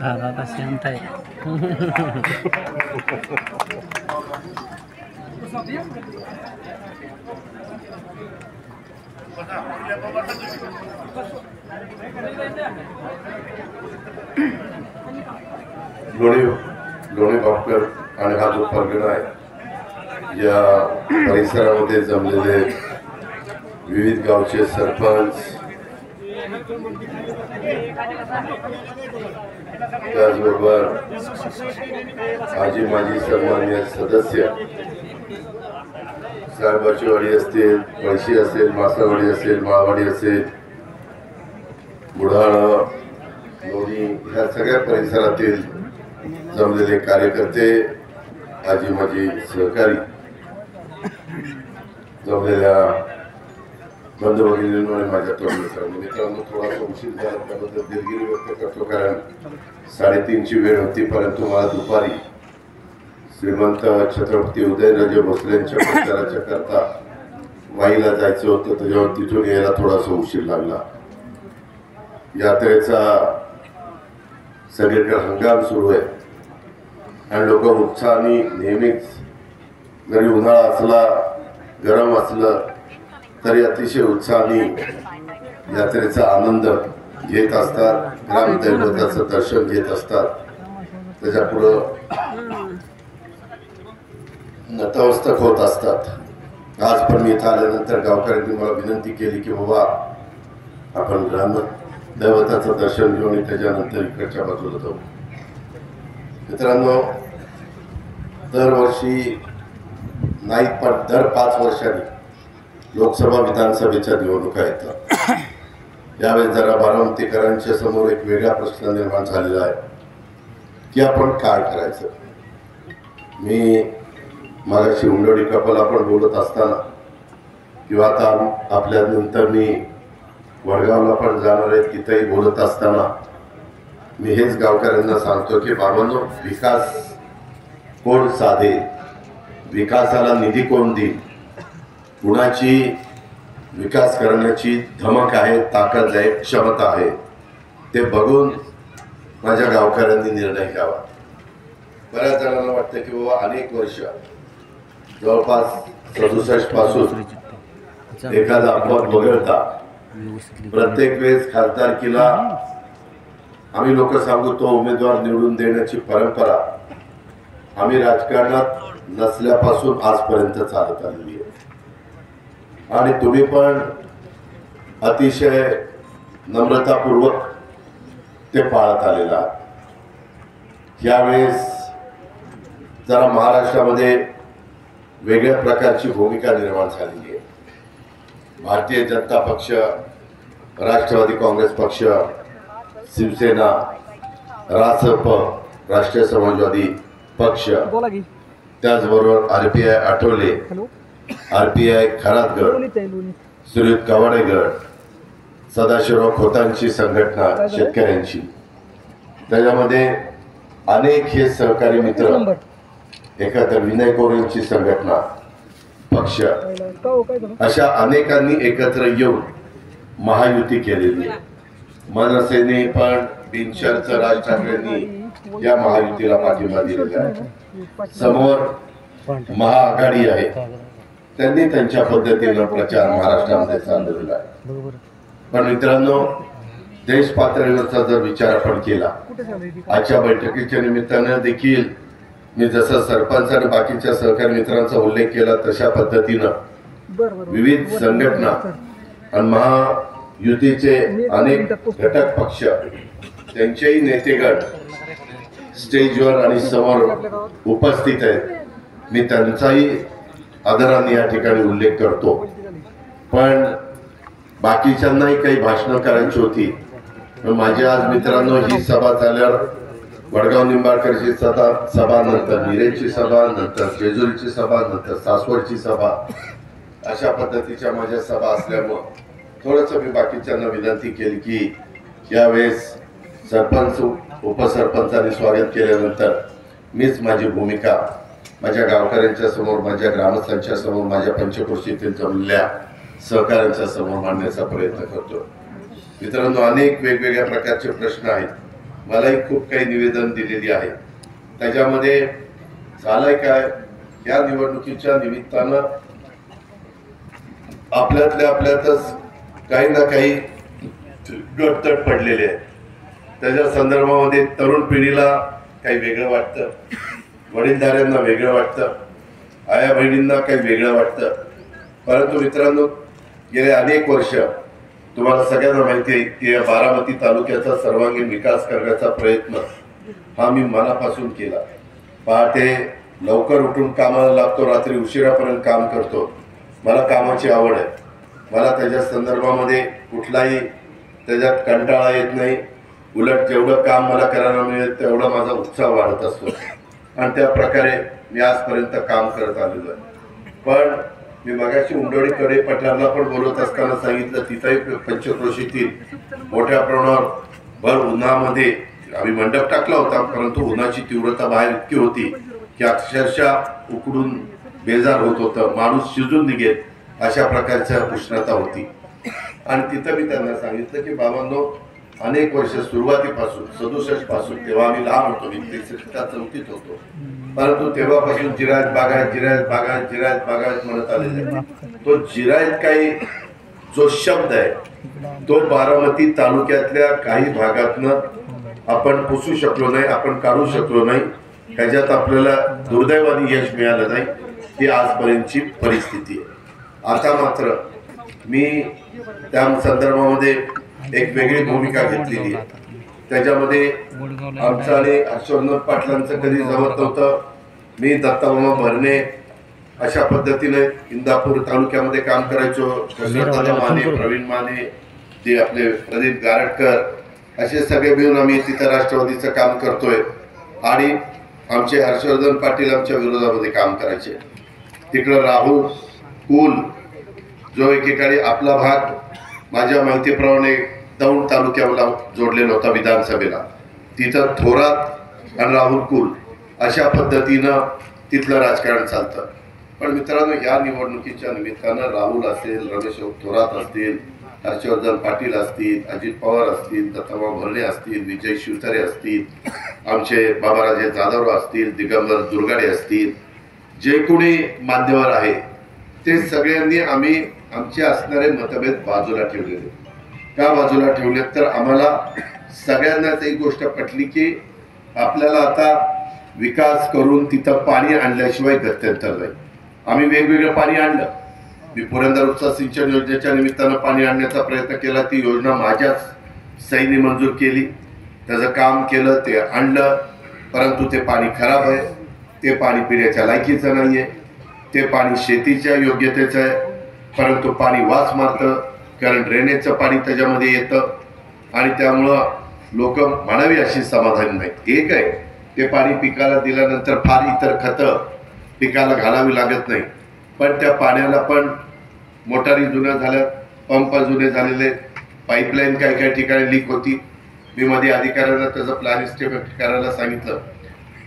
दादा शांत आहे. लोणी बापकर आणि हा जो परगणा आहे या परिसरामध्ये जमलेले विविध गावचे सरपंच, त्याचबरोबर आजी माजी सन्माननीय सदस्य, साहेबाचीवाडी असतील, पळशी असेल, मासावाडी असेल, माळवाडी असेल, बुढाणा, लोणी ह्या सगळ्या परिसरातील जमलेले कार्यकर्ते, आजी माजी सहकारी, जमलेल्या बंधू भगिनींनो आणि माझ्या मित्रांनो, थोडासा उशीर झाला त्याबद्दल दिलगिरी व्यक्त करतो, कारण 3:30ची वेळ होती. परंतु मला दुपारी श्रीमंत छत्रपती उदयनराजे भोसलेंच्या प्रचाराच्या करता वाईला जायचं होतं, त्याच्यावर तिथून यायला थोडासा उशीर लागला. यात्रेचा सगळीकडे हंगाम सुरू आहे आणि लोक उत्साहाने नेहमीच, जरी उन्हाळा असला, गरम असलं तरी अतिशय उत्साहाने यात्रेचा आनंद घेत असतात, ग्रामदैवताचं दर्शन घेत असतात. त्याच्यापुढं नतमस्तक होत असतात. आज पण मी इथं आल्यानंतर गावकऱ्यांनी मला विनंती केली की बाबा आपण ग्रामदैवताचं दर्शन घेऊन आणि त्याच्यानंतर इकडच्या बाजूला जाऊ. मित्रांनो, दरवर्षी नाही पण दर 5 वर्षांनी लोकसभा विधानसभेच्या निवडणुका येतात. यावेळेस जरा बारामतीकरांच्या समोर एक वेगळा प्रश्न निर्माण झालेला आहे की आपण काय करायचं. मी मागाशी उंडोडी कपल आपण बोलत असताना किंवा आता आपल्या नंतर मी वडगावला पण जाणार आहे तिथेही बोलत असताना मी हेच गावकऱ्यांना सांगतो की बाबांनो, विकास कोण साधे, विकासाला निधी कोण देईल, कुणाची विकास करण्याची धमक आहे, ताकद आहे, क्षमता आहे, ते बघून माझ्या गावकऱ्यांनी निर्णय घ्यावा. बऱ्याच जणांना वाटतं की बाबा अनेक वर्ष, जवळपास 67 पासून एखादा अपवाद वगळता प्रत्येक वेळेस खासदारकीला आम्ही लोक सांगू तो उमेदवार निवडून देण्याची परंपरा आम्ही राजकारणात नसल्यापासून आजपर्यंत चालत आलेली आहे. आणि तुम्ही पण अतिशय नम्रतापूर्वक ते पाळत आलेला. यावेळेस जरा महाराष्ट्रामध्ये वेगळ्या प्रकारची भूमिका निर्माण झालेली आहे. भारतीय जनता पक्ष, राष्ट्रवादी काँग्रेस पक्ष, शिवसेना, रासप, राष्ट्रीय समाजवादी पक्ष, त्याचबरोबर RPI आठवले, RPI खरातगड, सुरेश कवाडेगड, सदाशिवराव खोतांची संघटना शेतकऱ्यांची, त्याच्यामध्ये अनेक हे सहकारी मित्र एकत्र, विनय कोरेंची संघटना पक्ष, अशा अनेकांनी एकत्र येऊन महायुती केलेली आहे. मनसेने पण बिनशर्त राज ठाकरेंनी या महायुतीला पाठिंबा दिलेला आहे. समोर महाआघाडी आहे, त्यांनी त्यांच्या पद्धतीनं प्रचार महाराष्ट्रामध्ये चालवलेला आहे. पण मित्रांनो, देश पातळीवरचा जर विचार आपण केला, आजच्या बैठकीच्या निमित्तानं देखील मी जसं सरपंच आणि बाकीच्या सहकारी मित्रांचा उल्लेख केला तशा पद्धतीनं विविध संघटना आणि महायुतीचे अनेक घटक पक्ष, त्यांचेही नेतेगण स्टेजवर आणि समोर उपस्थित आहेत. मी त्यांचाही आदराने या ठिकाणी उल्लेख करतो. पण बाकीच्यांनाही काही भाषणं करायची होती. माझी आज मित्रांनो ही सभा झाल्यावर वडगाव निंबाळकरची सभा, नंतर निरेची सभा, नंतर जेजुरीची सभा, नंतर सासवडची सभा, अशा पद्धतीच्या माझ्या सभा असल्यामुळं थोडंसं मी बाकीच्यांना विनंती केली की यावेळेस सरपंच उपसरपंचांनी स्वागत केल्यानंतर मीच माझी भूमिका माझ्या गावकऱ्यांच्या समोर, माझ्या ग्रामस्थांच्या समोर, माझ्या पंचक्रोशीतील जमलेल्या सहकाऱ्यांच्या समोर मांडण्याचा प्रयत्न करतो. मित्रांनो, अनेक वेगवेगळ्या प्रकारचे प्रश्न आहेत. मलाही खूप काही निवेदन दिलेली आहे. त्याच्यामध्ये झालंय काय, या निवडणुकीच्या निमित्तानं आपल्यातच काही ना काही गटतट पडलेले आहे. त्याच्या संदर्भामध्ये तरुण पिढीला काही वेगळं वाटतं, वडीलधाऱ्यांना वेगळं वाटतं, आया बहिणींना काही वेगळं वाटतं. परंतु मित्रांनो, गेले अनेक वर्ष तुम्हाला सगळ्यांना माहिती आहे की या बारामती तालुक्याचा सर्वांगीण विकास करण्याचा प्रयत्न हा मी मनापासून केला. पहाटे लवकर उठून कामाला लागतो, रात्री उशिरापर्यंत काम करतो. मला कामाची आवड आहे. मला त्याच्या संदर्भामध्ये कुठलाही त्याच्यात कंटाळा येत नाही. उलट जेवढं काम मला करायला मिळेल तेवढा माझा उत्साह वाढत असतो आणि त्या प्रकारे मी आजपर्यंत काम करत आलेलो आहे. पण मी मगाशी उंडोळीकडे पठारला पण बोलत असताना सांगितलं, तिथंही पंचक्रोशीतील मोठ्या प्रमाणावर भर उन्हामध्ये आम्ही मंडप टाकला होता, परंतु उन्हाची तीव्रता बाहेर इतकी होती की अक्षरशः उकडून बेजार होत होतं, माणूस शिजून निघेल अशा प्रकारच्या उष्णता होती. आणि तिथं मी त्यांना सांगितलं की बाबांनो, अनेक वर्ष सुरुवातीपासून 67 पासून, तेव्हा आम्ही लहान होतो, मी 4th होतो, परंतु तेव्हापासून जिरायत बागायत म्हणत आलेले. तो जिरायत काही जो शब्द आहे तो बारामती तालुक्यातल्या काही भागातनं आपण पुसू शकलो नाही, आपण काढू शकलो नाही. ह्याच्यात आपल्याला दुर्दैवाने यश मिळालं नाही. ही आजपर्यंतची परिस्थिती आहे. आता मात्र मी त्या संदर्भामध्ये एक वेगळी भूमिका घेतलेली आहे. त्याच्यामध्ये आमचं आणि हर्षवर्धन पाटलांचं कधी जमत नव्हतं. मी दत्तामामा भरणे अशा पद्धतीने इंदापूर तालुक्यामध्ये काम करायचो. माने, प्रवीण माने, जे आपले प्रदीप गारटकर, असे सगळे मिळून आम्ही तिथं राष्ट्रवादीचं काम करतोय. आणि आमचे हर्षवर्धन पाटील आमच्या विरोधामध्ये काम करायचे. तिकडं राहुल कुल, जो एकेकाळी आपला भाग माझ्या माहितीप्रमाणे दौंड तालुक्याला जोडलेला होता विधानसभेला, तिथं थोरात आणि राहुल कुल अशा पद्धतीनं तिथलं राजकारण चालतं. पण मित्रांनो, या निवडणुकीच्या निमित्तानं राहुल असेल, रमेश थोरात असतील, हर्षवर्धन पाटील असतील, अजित पवार असतील, दत्तामामा भरणे असतील, विजय शिवतारे असतील, आमचे बाबाराजे जाधव असतील, दिगंबर दुर्गाडे असतील, जे कोणी मान्यवर आहे ते सगळ्यांनी आम्ही आमचे असणारे मतभेद बाजूला ठेवलेले. का बाजूला ठेवले तर आम्हाला सगळ्यांनाच एक गोष्ट पटली की आपल्याला आता विकास करून तिथं पाणी आणल्याशिवाय गत्यंतर नाही. आम्ही वेगवेगळं पाणी आणलं. मी पुरंदर उपसा सिंचन योजनेच्या निमित्तानं पाणी आणण्याचा प्रयत्न केला. ती योजना माझ्याच सैनी मंजूर केली, त्याचं काम केलं, ते आणलं. परंतु ते पाणी खराब आहे, ते पाणी पिण्याच्या लायकीचं नाही आहे, ते पाणी शेतीच्या योग्यतेचं आहे, परंतु पाणी वास मारतं, कारण ड्रेनेजचं पाणी त्याच्यामध्ये येतं आणि त्यामुळं लोक म्हणावी अशी समाधानी नाहीत. एक आहे, ते पाणी पिकाला दिल्यानंतर फार इतर खतं पिकाला घालावी लागत नाही, पण त्या पाण्याला पण मोटारी जुन्या झाल्या, पंप जुने झालेले, पाईपलाईन काही ठिकाणी लीक होती. मी मध्ये अधिकाऱ्यांना त्याचं प्लॅन इस्टिमेट करायला सांगितलं.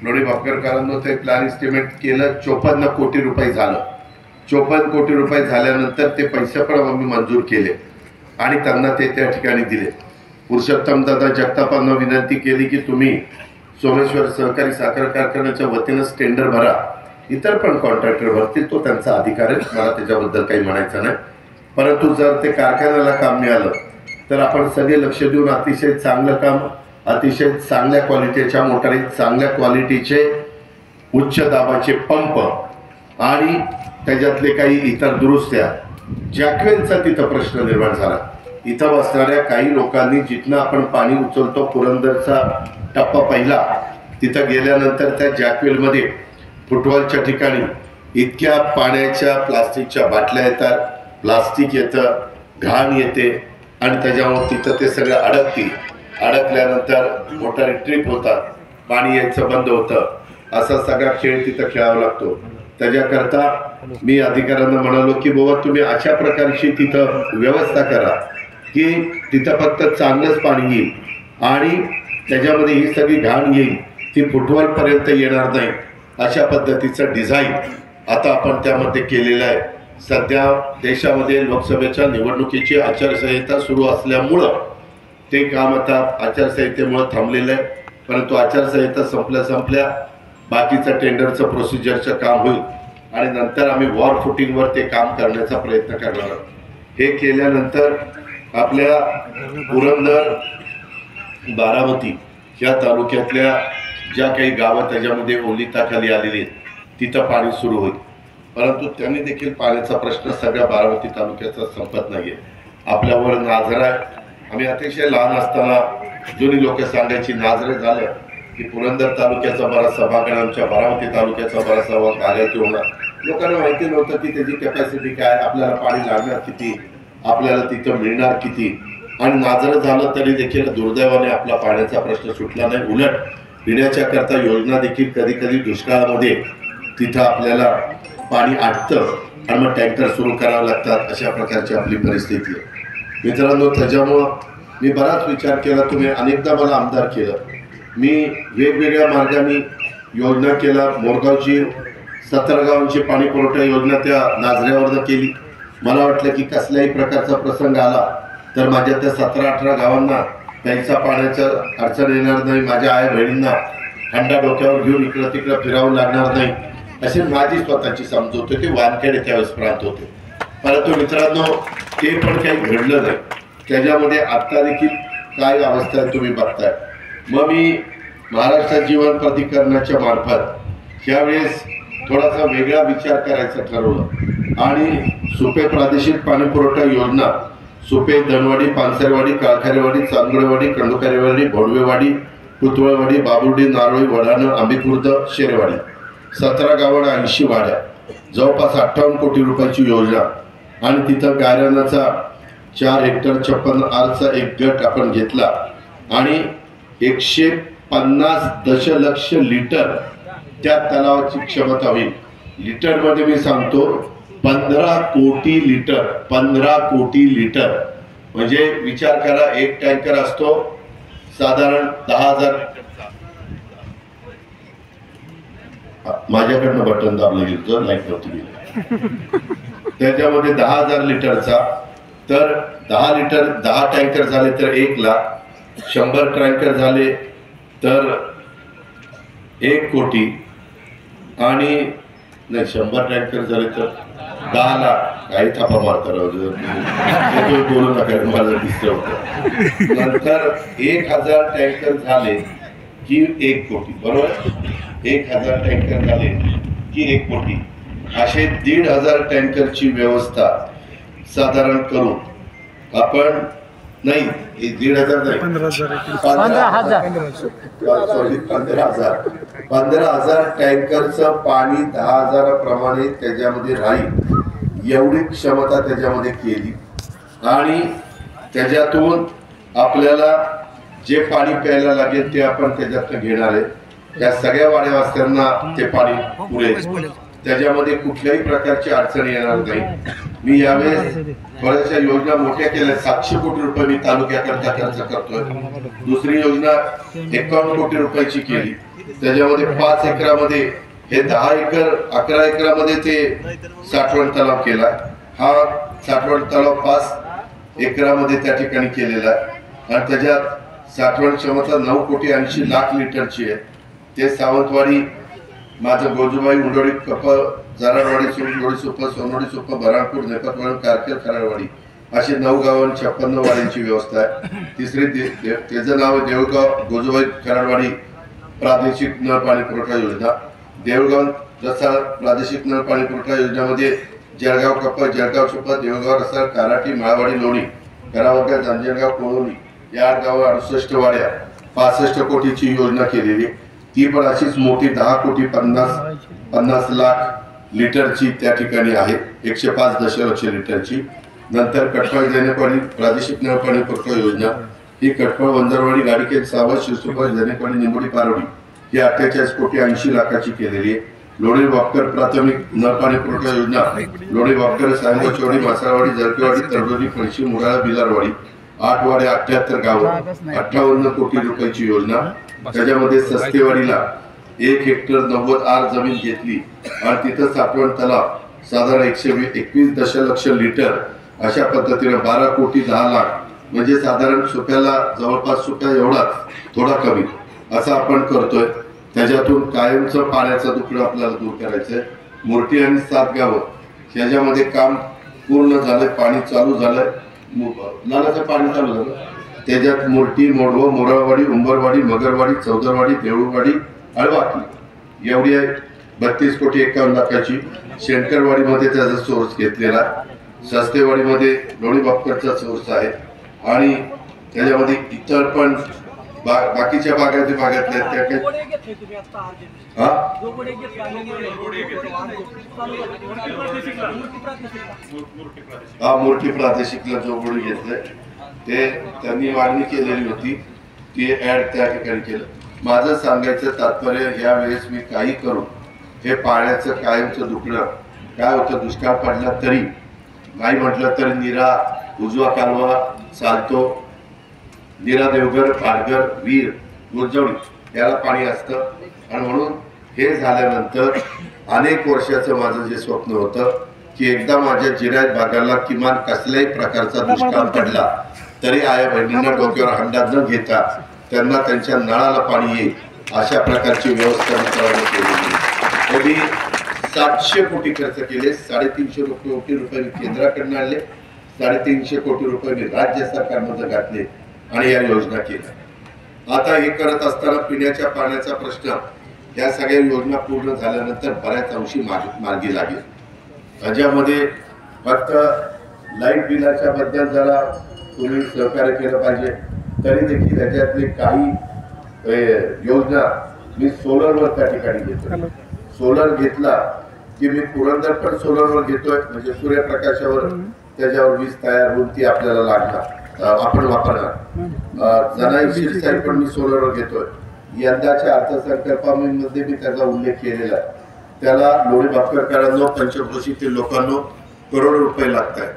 लोणी भापकरकरांना ते प्लॅन इस्टिमेट केलं. 54 कोटी रुपये झालं. 54 कोटी रुपये झाल्यानंतर ते पैसे पण आम्ही मंजूर केले आणि त्यांना ते त्या ठिकाणी दिले. पुरुषोत्तम दादा जगतापांना विनंती केली की तुम्ही सोमेश्वर सहकारी साखर कारखान्याच्या वतीनं टेंडर भरा, इतर पण कॉन्ट्रॅक्टर भरतील, तो त्यांचा अधिकार आहे, मला त्याच्याबद्दल काही म्हणायचं नाही. परंतु जर ते कारखान्याला काम मिळालं तर आपण सगळे लक्ष देऊन अतिशय चांगलं काम, अतिशय चांगल्या क्वालिटीच्या मोटारी, चांगल्या क्वालिटीचे उच्च दाबाचे पंप आणि त्याच्यातले काही इतर दुरुस्त्या. जॅकवेलचा तिथं प्रश्न निर्माण झाला. इथं बसणाऱ्या काही लोकांनी जिथनं आपण पाणी उचलतो, पुरंदरचा टप्पा पहिला, तिथं गेल्यानंतर त्या जॅकवेलमध्ये फुटबॉलच्या ठिकाणी इतक्या पाण्याच्या प्लास्टिकच्या बाटल्या येतात, प्लास्टिक येतं, घाण येते आणि त्याच्यामुळे तिथं ते सगळं अडकतील. अडकल्यानंतर मोटारी ट्रिप होतात, पाणी यायचं बंद होतं. असा सगळा खेळ तिथं खेळावा लागतो. त्याच्याकरता मी अधिकाऱ्यांना म्हणालो की बाबा तुम्ही अशा प्रकारची तिथं व्यवस्था करा की तिथं फक्त चांगलंच पाणी येईल आणि त्याच्यामध्ये ही सगळी घाण येईल ती फुटबॉलपर्यंत येणार नाही अशा पद्धतीचं डिझाईन आता आपण त्यामध्ये केलेलं आहे. सध्या देशामध्ये लोकसभेच्या निवडणुकीची आचारसंहिता सुरू असल्यामुळं ते काम आता आचारसंहितेमुळं थांबलेलं आहे. परंतु आचारसंहिता संपल्या बाकीचं टेंडरचं प्रोसिजरचं काम होईल आणि नंतर आम्ही वॉर फुटिंगवर ते काम करण्याचा प्रयत्न करणार आहोत. हे केल्यानंतर आपल्या पुरंदर बारामती या तालुक्यातल्या ज्या काही गावं त्याच्यामध्ये ओलिताखाली आलेली आहेत तिथं पाणी सुरू होईल. परंतु त्यांनी देखील पाण्याचा प्रश्न सगळ्या बारामती तालुक्याचा संपत नाही आहे. आपल्यावर नाझरा आहे. आम्ही अतिशय लहान असताना जुनी लोक सांगायची नाझरे झालं की पुरंदर तालुक्याचा बराचसा भाग आणि आमच्या बारामती तालुक्याचा बराचसा भाग बागायती होणार. लोकांना माहिती नव्हतं की त्याची कॅपॅसिटी काय, आपल्याला पाणी लागणार किती, आपल्याला तिथं मिळणार किती. आणि नाझरं झालं तरी देखील दुर्दैवाने आपला पाण्याचा प्रश्न सुटला नाही. उलट पिण्याच्या करता योजना देखील कधी कधी दुष्काळामध्ये तिथं आपल्याला पाणी आटतं आणि मग टँकर सुरू करावं लागतात. अशा प्रकारची आपली परिस्थिती आहे. मित्रांनो, त्याच्यामुळं मी बराच विचार केला. तुम्ही अनेकदा मला आमदार केलं. मी वेगवेगळ्या मार्गाने योजना केला. मोरगावची 17 गावांची पाणी पुरवठा योजना त्या नाझऱ्यावरनं केली. मला वाटलं की कसल्याही प्रकारचा प्रसंग आला तर माझ्या त्या 17-18 गावांना प्यायचा पाण्याचा अडचण येणार नाही. माझ्या आई बहिणींना हंडा डोक्यावर घेऊन इकडं तिकडं फिरावं लागणार नाही अशी माझी स्वतःची समजूत होती. वानखेडे त्यावेळेस प्रांत होते. परंतु मित्रांनो, ते पण काही घडलं नाही. त्याच्यामध्ये आत्ता देखील काय अवस्था आहे तुम्ही बघताय. मग मी महाराष्ट्र जीवन प्राधिकरणाच्या मार्फत यावेळेस थोडासा वेगळा विचार करायचा ठरवलं आणि सुपे प्रादेशिक पाणी पुरवठा योजना सुपे, धनवाडी, पानसरेवाडी, काळखारेवाडी, चांदगुडेवाडी, कंडुकारेवाडी, भोडवेवाडी, कुतवळवाडी, बाबुर्डी, नारोळी, वडाणं, आंबेखुर्द, शेरेवाडी 17 गावांना 80 वाड्या जवळपास 58 कोटी रुपयाची योजना. आणि तिथं गायरानाचा 4 हेक्टर 56 आरचा एक गट आपण घेतला आणि 150 दशलक्ष लिटर त्या तलावाची क्षमता होईल. लिटरमध्ये मी सांगतो 15 कोटी लिटर. 15 कोटी लिटर म्हणजे विचार करा, एक टँकर असतो साधारण 10,000. माझ्याकडनं बटन दाबलं गेलं तर लाईट नव्हती गेली. त्याच्यामध्ये 10,000 लिटरचा. तर 10 टँकर झाले तर 1 लाख. 100 टँकर झाले तर 1 कोटी. आणि नाही, 100 टँकर झाले तर 10 लाख. काही थापा मारता बोलू नका, मला दिसलं होतं. नंतर 1000 टँकर झाले की 1 कोटी. बरोबर, 1000 टँकर झाले की 1 कोटी. असे 1,500 टँकरची व्यवस्था साधारण करून आपण नाही 1,500 नाही 15,000 टँकरचं पाणी 10,000 प्रमाणे त्याच्यामध्ये राहील एवढी क्षमता त्याच्यामध्ये केली. आणि त्याच्यातून आपल्याला जे पाणी प्यायला लागेल ते आपण त्याच्यातून घेणार आहे. त्या सगळ्या वाड्यावास्त्यांना ते पाणी पुरेल. त्याच्यामध्ये कुठल्याही प्रकारची अडचण येणार नाही. मी यावेळेस बऱ्याचशा योजना मोठ्या केल्या. 700 कोटी रुपये मी तालुक्याकरता खर्च करतोय. दुसरी योजना 51 कोटी रुपयाची केली. त्याच्यामध्ये 5 एकरामध्ये हे 10 एकर 11 एकरामध्ये ते साठवण तलाव केला. हा साठवण तलाव 5 एकरामध्ये त्या ठिकाणी केलेला आहे आणि त्याच्यात साठवण क्षमता 9,80,00,000 लिटरची आहे. ते सावंतवाडी, माझं गोजूबाई, उंडोडी, कप, जाराडवाडी, सोनवडी, सुप, सोनवडी, सुप, बराणपूर, नेपतवळण, कारकेल, खराडवाडी अशी 9 गावां 56 वाड्यांची व्यवस्था आहे. तिसरी त्याचं नाव आहे देऊळगाव गोजूबाई खराडवाडी प्रादेशिक नळ पाणी पुरवठा योजना. देऊळगाव जसा प्रादेशिक नळ पाणी पुरवठा योजनेमध्ये जळगाव कप्पा, जळगाव सुप, देऊळगाव रसाळ, काराटी, माळवाडी, लोणी, करावगा, जांजणगाव, कोळवणी या 8 गावं 68 वाड्या 65 कोटीची योजना केलेली. ती पण अशीच मोठी 10 कोटी 50 लाख लिटरची त्या ठिकाणी आहे. 105 दशलक्ष लिटरची. नंतर कटफळ जैनेकवाडी प्रादेशिक नळ पाणी पुरवठा योजना ही कटफळ, वंजरवाडी, गाडीकेल, सावध, शिरसुपर, जैनेकवाडी, निंबोडी, पारवडी ही 48 कोटी 80 लाखाची केलेली आहे. लोणी वापकर प्राथमिक नळ पाणी पुरवठा योजना लोणी वापकर, सायंगोचवाडी, मासाळवाडी, जरकेवाडी, तळडोली, फळशी, मुराळा, बिलारवाडी 8 वाड्या 78 गावं 58 कोटी रुपयाची योजना. त्याच्यामध्ये सस्तेवाडीला 1 हेक्टर 90 आर जमीन घेतली आणि तिथं साठवण तलाव साधारण 121 दशलक्ष लिटर अशा पद्धतीने 12 कोटी 10 लाख म्हणजे साधारण सुप्याला जवळपास सुप्या एवढाच थोडा कमी असं आपण करतोय। त्याच्यातून कायमचं पाण्याचं दुखणं आपल्याला दूर करायचंय। मुर्टी आणि 7 गावं ह्याच्यामध्ये काम पूर्ण झालंय, पाणी चालू झालंय, नळाचं पाणी चालू झालं। त्याच्यात मुर्टी, मोडवं, मोराळवाडी, उंबरवाडी, मगरवाडी, चौदरवाडी, देऊळवाडी, अळवाकी एवढी आहे 32 कोटी 51 लाखाची। शेणकरवाडीमध्ये त्याचा सोर्स घेतलेला, सस्तेवाडीमध्ये लोणी बापकरचा सोर्स आहे आणि त्याच्यामध्ये इतर पण बाकीच्या भागातल्या त्या काही मूर्ती प्रादेशिकला जो बोर्ड घेतलाय ते त्यांनी मागणी केलेली होती, ती ऍड त्या ठिकाणी केलं। माझं सांगायचं तात्पर्य यावेळेस मी काही करून हे पाण्याचं कायमचं दुखणं काय होतं, दुष्काळ पडला तरी नाही म्हटलं तरी नीरा, उजवा कालवा चालतो, नीरा, देवघर, पाडघर, वीर, गुरजवडी याला पाणी असतं आणि म्हणून हे झाल्यानंतर अनेक वर्षाचं माझं जे स्वप्न होतं की एकदा माझ्या जिरायत भागाला किमान कसल्याही प्रकारचा दुष्काळ पडला तरी आया बहिणींना डोक्यावर हंडा न घेता त्यांना त्यांच्या नळाला पाणी येईल अशा प्रकारची व्यवस्था केली। 700 कोटी खर्च केले, 350 कोटी रुपये केंद्राकडून आणले, 350 कोटी रुपये मी राज्य सरकारमध्ये घातले आणि या योजना केल्या। आता हे करत असताना पिण्याच्या पाण्याचा प्रश्न या सगळ्या योजना पूर्ण झाल्यानंतर बऱ्याच अंशी मार्गी लागेल। त्याच्यामध्ये फक्त लाईट बिलाच्या बद्दल जरा तुम्ही सहकार्य केलं पाहिजे, तरी देखील याच्यातले काही योजना मी सोलरवर त्या ठिकाणी घेतो। सोलर घेतला की मी पुरंदर पण सोलरवर घेतोय, म्हणजे सूर्यप्रकाशावर त्याच्यावर वीज तयार होऊन ती आपल्याला लागणार, आपण वापरणार। जनाई शिरसाई पण मी सोलरवर घेतोय। यंदाच्या अर्थसंकल्पामध्ये मी त्याचा उल्लेख केलेला आहे। त्याला लोणी बापकरकरांनो, पंचक्रोशीतील लोकांनो करोड रुपये लागत आहेत,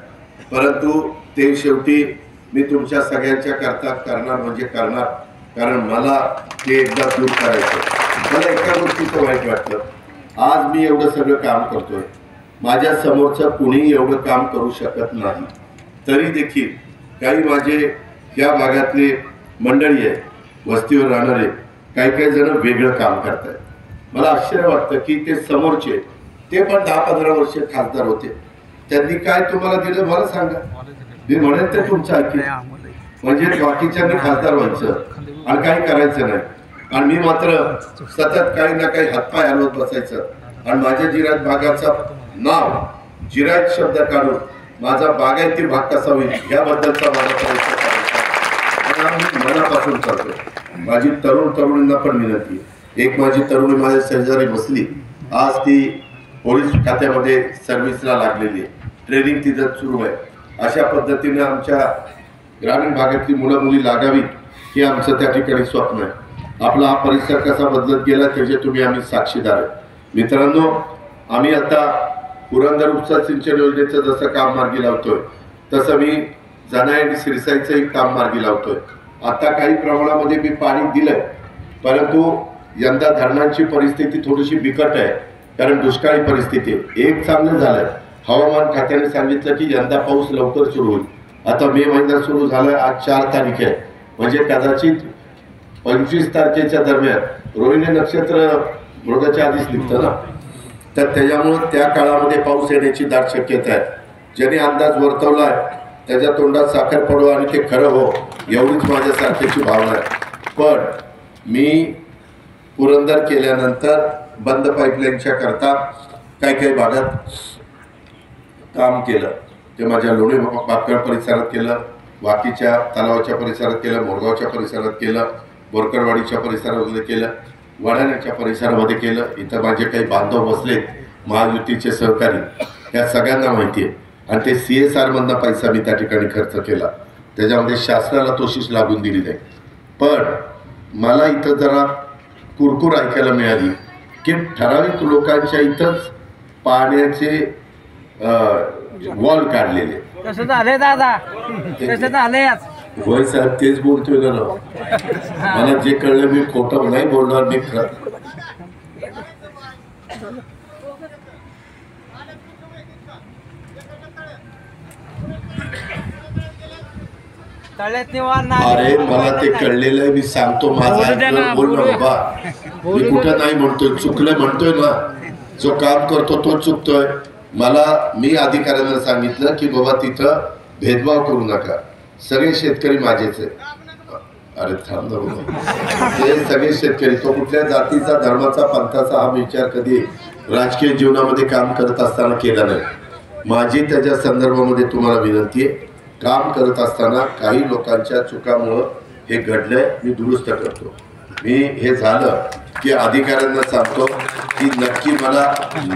परंतु ते शेवटी मी तुमच्या सगळ्यांच्या करता करणार म्हणजे करणार, कारण मला ते एकदा दूर करायचं। मला एका गोष्टीचं वाईट वाटतं, आज मी एवढं सगळं काम करतोय, माझ्या समोरचं कुणीही एवढं काम करू शकत नाही, तरी देखील काही माझे या भागातले मंडळी आहे, वस्तीवर राहणारे काही जण वेगळं काम करतायत। मला आश्चर्य वाटतं की ते समोरचे ते पण 10-15 वर्ष खासदार होते, त्यांनी काय तुम्हाला दिलं मला सांगा, मी म्हणेन ते तुमचं ऐकलं, म्हणजे बाकीच्यांनी खासदार व्हायचं आणि काही करायचं नाही आणि मी मात्र सतत काही ना काही हातपाय हलवत बसायचं आणि माझ्या जिरायत भागाचा नाव जिरायत शब्द काढून माझा बागायती भाग कसा होईल याबद्दलचा माझा प्रयत्न करायचा आणि मनापासून करतो। माझी तरुणींना पण विनंती, एक माझी तरुणी माझ्या शेजारी बसली, आज ती पोलीस खात्यामध्ये सर्व्हिसला लागलेली आहे, ट्रेनिंग तिथं सुरू आहे। अशा पद्धतीने आमच्या ग्रामीण भागातली मुलं मुली लागावी हे आमचं त्या ठिकाणी स्वप्न आहे। आपला हा परिसर कसा बदलत गेला त्याचे तुम्ही आम्ही साक्षीदार आहे। मित्रांनो, आम्ही आता पुरंदर उपसा सिंचन योजनेचं जसं काम मार्गी लावतोय तसं मी जनाई आणि सिरसाईचंही काम मार्गी लावतोय। आता काही प्रमाणामध्ये मी पाणी दिलंय, परंतु यंदा धरणांची परिस्थिती थोडीशी बिकट आहे, कारण दुष्काळी परिस्थिती आहे। एक चांगलं झालंय, हवामान खात्याने सांगितलं की यंदा पाऊस लवकर सुरू होईल। आता मे महिना सुरू झालाय, आज 4 तारीख आहे, म्हणजे कदाचित 25 तारखेच्या दरम्यान रोहिणी नक्षत्र मृगाच्या आधीच निघतं ना, तर त्याच्यामुळे त्या काळामध्ये पाऊस येण्याची दाट शक्यता आहे। ज्याने अंदाज वर्तवलाय त्याच्या तोंडात साखर पडो आणि ते खरं हो, एवढीच माझ्यासारख्याची भावना आहे। पण मी पुरंदर केल्यानंतर बंद पाईपलाईनच्या करता काही भागात काम केलं, ते माझ्या लोणी बापकर परिसरात केलं, वाकीच्या तलावाच्या परिसरात केलं, मोरगावच्या परिसरात केलं, बोरकरवाडीच्या परिसरामध्ये केलं, वडाण्याच्या परिसरामध्ये केलं। इथं माझे काही बांधव बसले महायुतीचे सहकारी, त्या सगळ्यांना माहिती आहे आणि ते CSR मधला पैसा मी त्या ठिकाणी खर्च केला, त्याच्यामध्ये शासनाला तोशीच लागून दिली नाही। पण मला इथं जरा कुरकुर ऐकायला मिळाली की ठराविक लोकांच्या इथंच पाण्याचे वॉल काढलेले, तसं झालंय दादा, तसं झालंय आज होय साहेब, तेच बोलतोय ना राव. मला जे कळलं मी खोटं नाही बोलणार. मी अरे मला ते कळलेलं आहे, मी सांगतो माझा बोल ना बाबा. मी कुठं नाही म्हणतोय, चुकलंय म्हणतोय ना. जो काम करतो तो चुकतोय. मी अधिकाऱ्यांना सांगितलं की बाबा तिथं भेदभाव करू नका, सगळे शेतकरी माझेच आहे. अरे थांब ना बाबा, ते सगळे शेतकरी, तो कुठल्या जातीचा, धर्माचा, पंथाचा हा विचार कधी राजकीय जीवनामध्ये काम करत असताना केला नाही. माझी त्याच्या संदर्भामध्ये तुम्हाला विनंती आहे, काम करत असताना काही लोकांच्या चुकामुळं हे घडलंय, मी दुरुस्त करतो. मी हे झालं की अधिकाऱ्यांना सांगतो की नक्की मला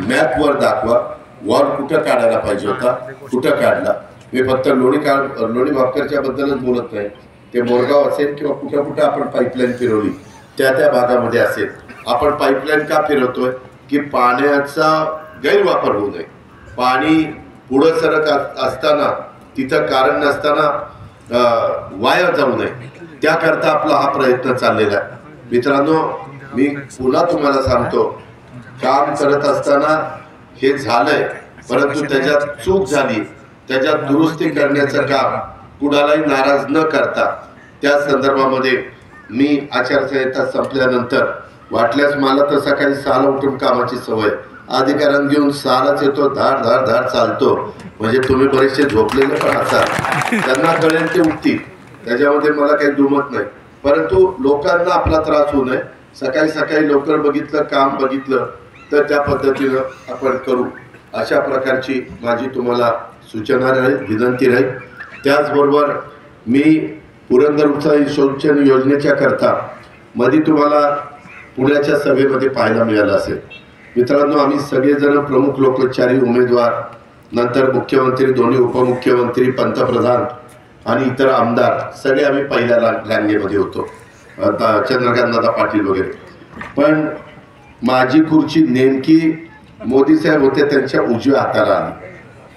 मॅपवर दाखवा, वॉल कुठं काढायला पाहिजे होता, कुठं काढला. मी फक्त लोणी भापकरच्या बद्दलच बोलत नाही. ते मोरगाव असेल किंवा कुठं कुठं आपण पाईपलाईन फिरवली त्या भागामध्ये असेल. आपण पाईपलाईन का फिरवतोय की पाण्याचा गैरवापर होऊ नये. पाणी पुढं सरक असताना, तिथं कारण नसताना वाया जाऊ नये, त्याकरता आपला हा प्रयत्न चाललेला आहे. मित्रांनो, मी पुन्हा तुम्हाला सांगतो, काम करत असताना हे झालंय, परंतु त्याच्यात चूक झाली, त्याच्यात दुरुस्ती करण्याचं काम कुणालाही नाराज न करता त्या संदर्भामध्ये मी आचारसंहिता संपल्यानंतर वाटल्यास, मला तर सकाळी 6ला उठून कामाची सवय, अधिकाऱ्यांना घेऊन 6लाच येतो, धाड धाड धाड चालतो. म्हणजे तुम्ही बरेचसे झोपलेले पण असाल, त्यांना कळेल ते उठतील, त्याच्यामध्ये मला काही दुमत नाही. परंतु लोकांना आपला त्रास होऊ नये, सकाळी सकाळी लवकर बघितलं, काम बघितलं तर त्या पद्धतीनं आपण करू, अशा प्रकारची माझी तुम्हाला सूचना राहील, विनंती राहील. त्याचबरोबर मी पुरंदर उपसा सिंचन योजनेच्या करता मध्ये तुम्हाला पुण्याच्या सभेमध्ये पाहायला मिळालं असेल. मित्रांनो, आम्ही सगळेजण प्रमुख लोकोच्चारी उमेदवार, नंतर मुख्यमंत्री, दोन्ही उपमुख्यमंत्री, पंतप्रधान आणि इतर आमदार सगळे आम्ही पहिल्या रांगेमध्ये होतो, चंद्रकांतदादा पाटील वगैरे. पण माझी खुर्ची नेमकी मोदी साहेब होते त्यांच्या उजव्या हाताला आली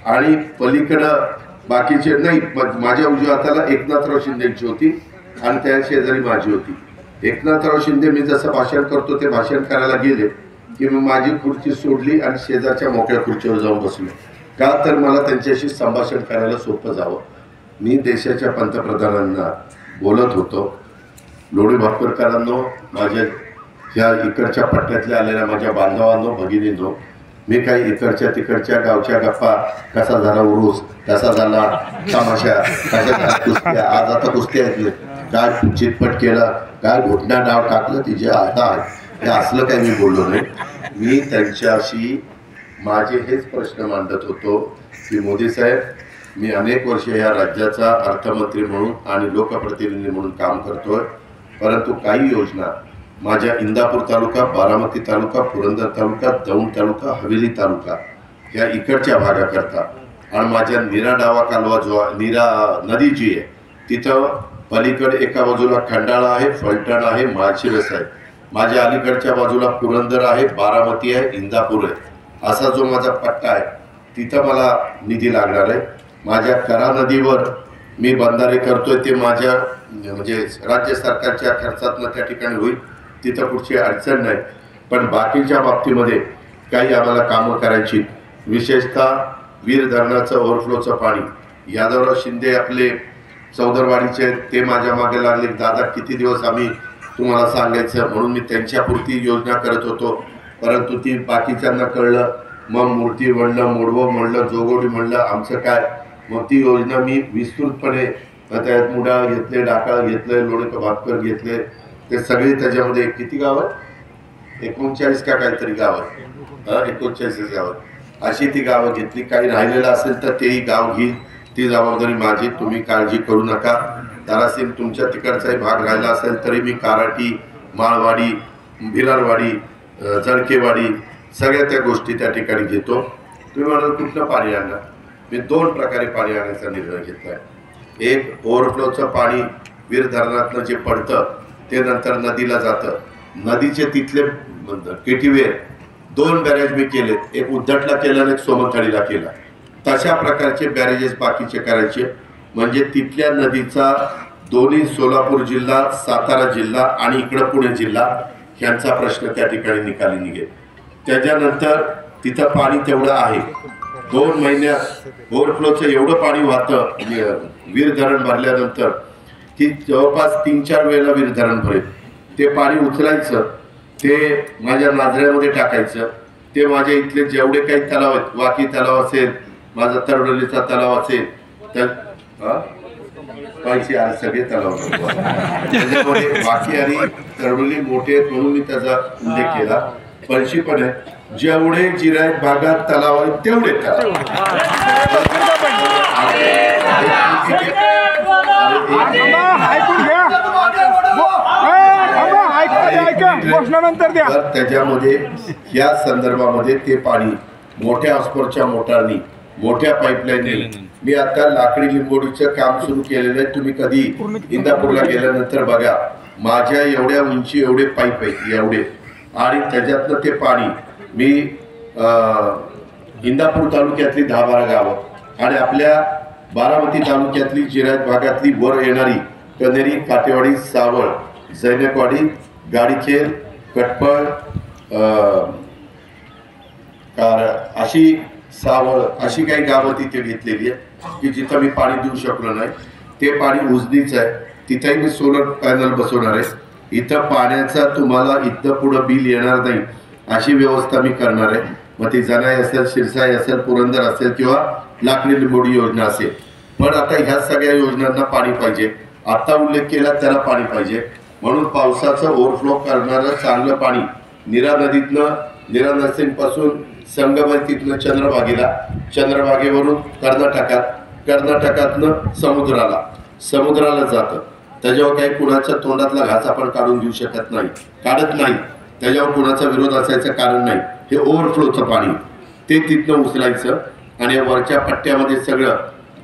आणि पलीकडं बाकीचे नाही. माझ्या उजव्या हाताला एकनाथराव शिंदेची होती आणि त्या शेजारी माझी होती. एकनाथराव शिंदे मी जसं भाषण करतो ते भाषण करायला गेले की मी माझी खुर्ची सोडली आणि शेजारच्या मोकळ्या खुर्चीवर जाऊन बसलो. का तर मला त्यांच्याशी संभाषण करायला सोपं जावं. मी देशाच्या पंतप्रधानांना बोलत होतो. लोणी भापकरकरांनो, माझ्या ह्या इकडच्या पट्ट्यातल्या आलेल्या माझ्या बांधवांनो, भगिनींनो, मी काही इकडच्या तिकडच्या गावच्या गप्पा, कसा झाला उरूस, कसा झाला तमाशा, कशा झाला कुस्त्या, आज आता कुस्त्या ऐकले, काय चितपट केला, काय घोटणा डाव टाकलं तिचे आता, हे असलं काही मी बोललो नाही. मी त्यांच्याशी माझे हेच प्रश्न मांडत होतो की मोदी साहेब, मी अनेक वर्ष या राज्याचा अर्थमंत्री म्हणून आणि लोकप्रतिनिधी म्हणून काम करतोय, परंतु काही योजना माझ्या इंदापूर तालुका, बारामती तालुका, पुरंदर तालुका, दौंड तालुका, हवेली तालुका ह्या इकडच्या भागाकरता आणि माझ्या नीरा डावा कालवा जो नीरा नदी जी आहे तिथं पलीकडे एका बाजूला खंडाळा आहे, फलटण आहे, माळशिरस आहे, माझ्या अलीकडच्या बाजूला पुरंदर आहे, बारामती आहे, इंदापूर आहे, असा जो माझा पट्टा आहे तिथं मला निधी लागणार आहे. माझ्या करा नदीवर मी बंधारे करतोय, ते माझ्या म्हणजे राज्य सरकारच्या खर्चातनं त्या ठिकाणी होईल, तिथं कुठची अडचण नाही. पण बाकीच्या बाबतीमध्ये काही आम्हाला कामं करायची, विशेषतः वीर धरणाचं ओव्हरफ्लोचं पाणी, यादवराव शिंदे आपले चौदरवाडीचे, ते माझ्या मागे लागले. दादा किती दिवस आम्ही तुम्हाला सांगायचं, म्हणून मी त्यांच्यापुरती योजना करत होतो, परंतु ती बाकीच्यांना कळलं. मग मूर्ती म्हणलं, मोडवं म्हणलं, जोगोडी म्हणलं, आमचं काय. मग ती योजना मी विस्तृतपणे त्यात मुडा घेतले, डाकाळ घेतले, लोणी भापकर घेतले, ते सगळे त्याच्यामध्ये किती गावं, 39 का काहीतरी गावं, 39 गावं, अशी ती गावं घेतली. काही राहिलेलं असेल तर तेही गाव घेईल, ती जबाबदारी माझी, तुम्ही काळजी करू नका. दारासिंग तुमच्या तिकडचाही भाग राहिला असेल तरी मी काराटी, माळवाडी, भिलारवाडी, जळकेवाडी सगळ्या त्या गोष्टी त्या ठिकाणी घेतो. तुम्ही म्हणाल कुठलं पाणी आणणार, मी 2 प्रकारे पाणी आणण्याचा निर्णय घेतला आहे. एक, ओव्हरफ्लोचं पाणी वीर धरणातनं जे पडतं ते नंतर नदीला जातं, नदीचे तिथले केटीवेर 2 बॅरेज मी केलेत, एक उद्धटला केला आणि एक सोमथळीला केला. तशा प्रकारचे बॅरेजेस बाकीचे करायचे, म्हणजे तिथल्या नदीचा दोन्ही सोलापूर जिल्हा, सातारा जिल्हा आणि इकडं पुणे जिल्हा ह्यांचा प्रश्न त्या ठिकाणी निकाली निघेल. त्याच्यानंतर तिथं पाणी तेवढं आहे. 2 महिन्यात ओव्हरफ्लोचं एवढं पाणी वाहतं वीर धरण भरल्यानंतर की जवळपास 3-4 वेळेला वीर धरण भरेल. ते पाणी उचलायचं, ते माझ्या नाजऱ्यामध्ये टाकायचं, ते माझ्या इथले जेवढे काही तलाव आहेत, वाकी तलाव असेल, माझा तरडोलीचा तलाव असेल, तर पैसे आज सगळे तलाव त्याच्यामध्ये वाकी आणि तरडोली मोठे आहेत म्हणून मी त्याचा उल्लेख केला. पळशी पण आहे. जेवढे जिरायत भागात तलाव आहेत तेवढे तलाव त्याच्यामध्ये या संदर्भामध्ये ते पाणी मोठ्या हॉस्परच्या मोटारनी, मोठ्या पाईपलाईनने, मी आता लाकडी लिंबोडीचं काम सुरू केलेलं आहे. तुम्ही कधी इंदापूरला गेल्यानंतर बघा, माझ्या एवढ्या उंची एवढे पाईप आहेत एवढे, आणि त्याच्यातनं ते पाणी मी इंदापूर तालुक्यातली 10-12 गावं आणि आपल्या बारामती तालुक्यातली जिरायत भागातली वर येणारी कनेरी, काटेवाडी, सावळ, सैनिकवाडी, गाडीखेल, कटपळ, अशी सावळ, अशी काही गावं तिथे घेतलेली आहे की जिथं मी पाणी देऊ शकलो नाही. ते पाणी उजनीच आहे, तिथेही मी सोलर पॅनल बसवणार आहे. इथं पाण्याचा तुम्हाला इथं पुढं बिल येणार नाही अशी व्यवस्था मी करणार आहे. मग ती जनाई असेल, शिरसाई असेल, पुरंदर असेल किंवा लाकडी लिंबोडी योजना असेल. पण आता ह्या सगळ्या योजनांना पाणी पाहिजे. आता उल्लेख केला त्याला पाणी पाहिजे, म्हणून पावसाचं ओव्हरफ्लो करणारं चांगलं पाणी नीरा नदीतनं, नीरा नरसिंगपासून संगमतीतनं चंद्रभागेला, चंद्रभागेवरून कर्नाटकातनं समुद्राला जातं. त्याच्यावर काही कुणाच्या तोंडातला घास आपण काढून घेऊ शकत नाही, काढत नाही. त्याच्यावर कुणाचा विरोध असायचं कारण नाही. हे ओव्हरफ्लोचं पाणी ते तिथनं उचलायचं आणि वरच्या पट्ट्यामध्ये सगळं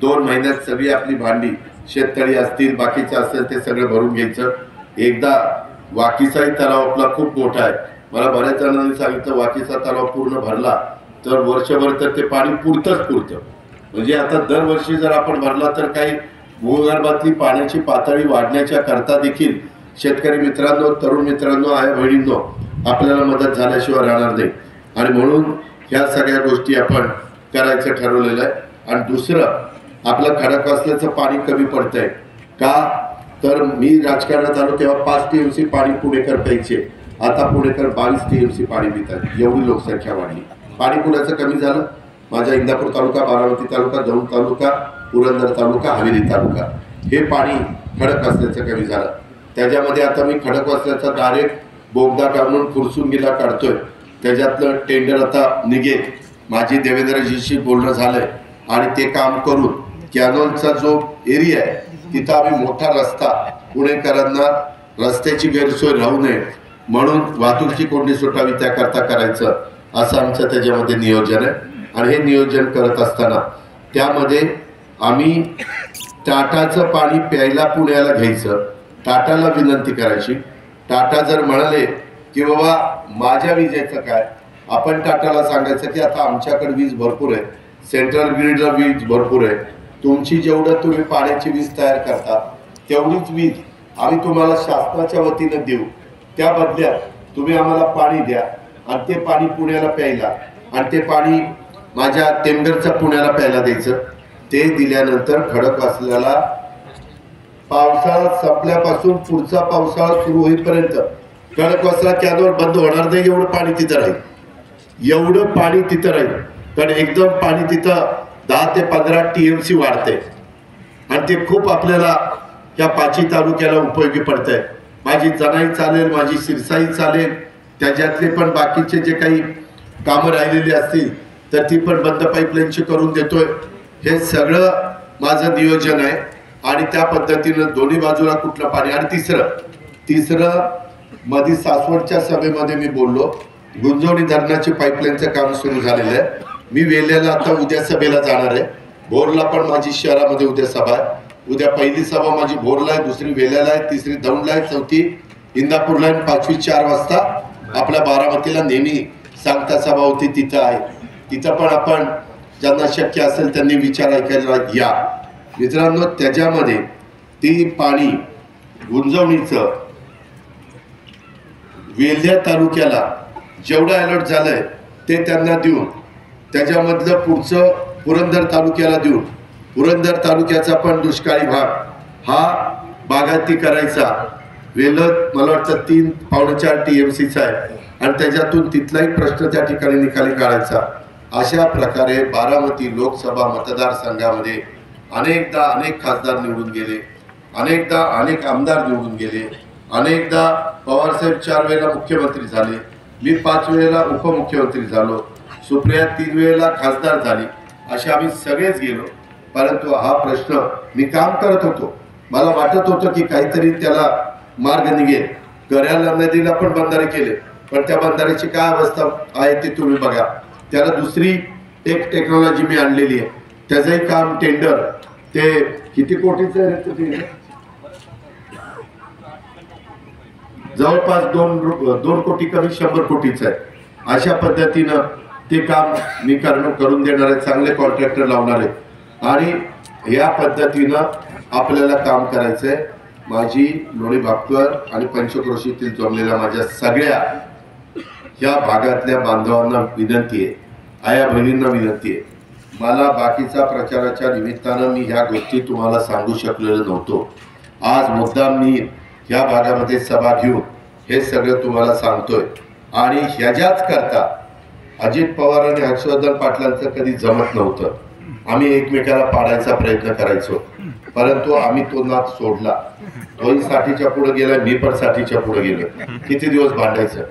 2 महिन्यात सगळी आपली भांडी, शेततळी असतील, बाकीचं असेल ते सगळं भरून घ्यायचं. एकदा वाकीचाही तलाव आपला खूप मोठा आहे. मला बऱ्याच जणांनी सांगितलं वाकीचा तलाव पूर्ण भरला तर वर्षभर तर ते पाणी पुरतं. म्हणजे आता दरवर्षी जर आपण भरला तर काही भूगर्भातली पाण्याची पातळी वाढण्याच्या करता देखील शेतकरी मित्रांनो, तरुण मित्रांनो, आई बहिणींनो, आपल्याला मदत झाल्याशिवाय राहणार नाही. आणि म्हणून ह्या सगळ्या गोष्टी आपण करायचं ठरवलेलं आहे. आणि दुसरं, आपलं खडकवासल्याचं पाणी कमी पडतंय का, तर मी राजकारणात आलो तेव्हा 5 TMC पाणी पुणेकर प्यायचे, आता पुणेकर 22 TMC पाणी पितात. एवढी लोकसंख्या वाढली. पाणी कुणाचं कमी झालं? माझ्या इंदापूर तालुका, बारामती तालुका, दौंड तालुका, पुरंदर तालुका, हवेली तालुका, हे पाणी खडकवासल्याचं कमी झालं. त्याच्यामध्ये आता मी खडकवासल्याचा डायरेक्ट बोगदा काढून फुरसुंगीला काढतोय. त्याच्यातलं टेंडर आता निघेल. माझी देवेंद्रजीशी बोलणं झालंय आणि ते काम करून कॅनॉलचा जो एरिया आहे तिथं आम्ही मोठा रस्ता, पुणेकरांना रस्त्याची गैरसोय राहू नये म्हणून वाहतुकीची कोंडी सुटावी त्याकरता करायचं, असं आमचं त्याच्यामध्ये नियोजन आहे. आणि हे नियोजन करत असताना त्यामध्ये आम्ही टाटाचं पाणी प्यायला पुण्याला घ्यायचं. टाटाला विनंती करायची. टाटा जर म्हणाले की बाबा माझ्या विजेचं काय, आपण टाटाला सांगायचं की आता आमच्याकडे वीज भरपूर आहे, सेंट्रल ग्रीडला वीज भरपूर आहे, तुमची जेवढं तुम्ही पाण्याची वीज तयार करता तेवढीच वीज आम्ही तुम्हाला शासनाच्या वतीनं देऊ, त्या बदल्यात तुम्ही आम्हाला पाणी द्या आणि ते पाणी पुण्याला प्यायला, आणि ते पाणी माझ्या टेंडरचं पुण्याला प्यायला द्यायचं. ते दिल्यानंतर खडकवासल्याला पावसाळा संपल्यापासून पुढचा पावसाळा सुरू होईपर्यंत खडकवासला कॅनॉल बंद होणार नाही. एवढं पाणी तिथं राहील, कारण एकदम पाणी तिथं 10 ते 15 TMC वाढते आणि ते खूप आपल्याला या 5 तालुक्याला उपयोगी पडतंय. माझी जनाई चालेल, माझी शिरसाई चालेल, त्याच्यातले पण बाकीचे जे काही कामं राहिलेली असतील तर ती पण बंद पाईपलाईनची करून देतोय. हे सगळं माझं नियोजन आहे आणि त्या पद्धतीनं दोन्ही बाजूला कुठलं पाणी. आणि तिसरं मध्ये सासवडच्या सभेमध्ये मी बोललो, गुंजवणी धरणाची पाईपलाईनचं काम सुरू झालेलं आहे. मी वेल्याला आता उद्या सभेला जाणार आहे. भोरला पण माझी शहरामध्ये उद्या सभा आहे. उद्या पहिली सभा माझी भोरला आहे, दुसरी वेल्याला आहे, तिसरी दौंडला आहे, चौथी इंदापूरला आहे, 5वी 4 वाजता आपल्या बारामतीला नेहमी सांगता सभा होती तिथं आहे. तिथं पण आपण ज्यांना शक्य असेल त्यांनी विचार ऐकायला या. मित्रांनो, त्याच्यामध्ये ती पाणी गुंजवणीचं वेल्हा तालुक्याला जेवढं अलर्ट झालंय ते त्यांना देऊन त्याच्यामधलं पुढचं पुरंदर तालुक्याला देऊन पुरंदर तालुक्याचा पण दुष्काळी भाग हा बागायती करायचा. वेल्हत मला वाटतं 3-4 TMCचा आहे आणि त्याच्यातून तिथलाही प्रश्न त्या ठिकाणी निकाली काढायचा. अशा प्रकारे बारामती लोकसभा मतदारसंघामध्ये अनेकदा अनेक खासदार निवडून गेले, अनेकदा अनेक आमदार निवडून गेले, अनेकदा पवारसाहेब 4 वेळेला मुख्यमंत्री झाले, मी 5 वेळेला उपमुख्यमंत्री झालो, सुप्रिया 3 वेळेला खासदार झाली, असे आम्ही सगळेच गेलो. परंतु हा प्रश्न मी काम करत होतो, मला वाटत होतं की काहीतरी त्याला मार्ग निघेल. कऱ्याला नदीला पण बंधारे केले, पण त्या बंधाऱ्याची काय अवस्था आहे ते तुम्ही बघा. त्याला दुसरी एक टेक्नॉलॉजी मी आणलेली आहे, त्याचंही काम टेंडर ते किती कोटीचं आहे, जवळपास 2 कोटी कमी 100 कोटीचं आहे. अशा पद्धतीनं ते काम मी करून देणार आहे, चांगले कॉन्ट्रॅक्टर लावणार आहे आणि या पद्धतीनं आपल्याला काम करायचंय. माझी लोणी भापकर आणि पंचक्रोशीतील जमलेल्या माझ्या सगळ्या या भागातल्या बांधवांना विनंती आहे, आया बहिणींना विनंती आहे. मला बाकीचा प्रचाराच्या निमित्तानं मी ह्या गोष्टी तुम्हाला सांगू शकलेलो नव्हतो. आज मुद्दाम मी ह्या भागामध्ये सभा घेऊन हे सगळं तुम्हाला सांगतोय. आणि ह्याच्याच करता अजित पवार आणि हर्षवर्धन पाटलांचं कधी जमत नव्हतं. आम्ही एकमेकाला पाडायचा प्रयत्न करायचो, परंतु आम्ही तो नाद सोडला. तोही साठीच्या पुढे गेला, मी पण साठीच्या पुढे गेलो. किती दिवस भांडायचं.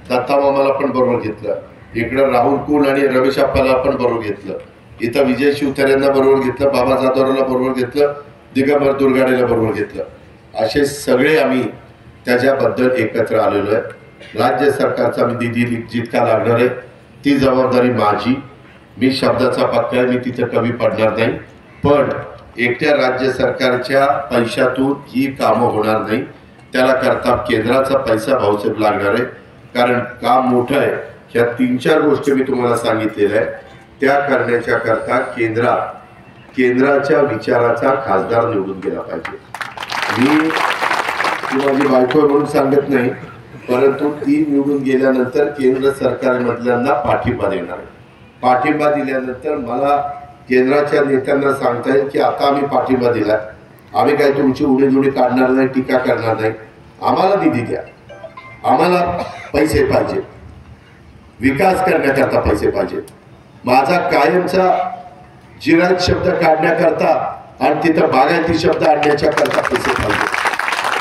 दत्ता मामाला पण बरोबर घेतलं, इकडं राहुल कुल आणि रमेश अप्पाला पण बरोबर घेतलं, इथं विजय शिवतारेंना बरोबर घेतलं, बाबा जाधवरावला बरोबर घेतलं, दिगंबर दुर्गाडेला बरोबर घेतलं. असे सगळे आम्ही त्याच्याबद्दल एकत्र आलेलो आहे. राज्य सरकारचा मी निधी जितका लागणार आहे ती जबाबदारी माझी. मी शब्दाचा पक्का आहे, मी तिथे कमी पडणार नाही. पण एकट्या राज्य सरकारच्या पैशातून ही कामं होणार नाही, त्याला करता केंद्राचा पैसा भाऊसाहेब लागणार आहे. कारण काम मोठं आहे. ह्या 3-4 गोष्टी मी तुम्हाला सांगितलेल्या आहे, त्या करण्याच्या करता केंद्राच्या विचाराचा खासदार निवडून गेला पाहिजे. मी माझी बायको म्हणून सांगत नाही, परंतु ती निवडून गेल्यानंतर केंद्र सरकारमधल्यांना पाठिंबा देणार आहे. पाठिंबा दिल्यानंतर मला केंद्राच्या नेत्यांना सांगता येईल की आता आम्ही पाठिंबा दिला, आम्ही काही तुमची उडीजुडी काढणार नाही, टीका करणार नाही. आम्हाला निधी द्या, आम्हाला पैसे पाहिजे, विकास करण्याकरता पैसे पाहिजे. माझा कायमचा जिरायत शब्द काढण्याकरता आणि तिथं बागायती शब्द आणण्याच्या करता पैसे पाहिजे.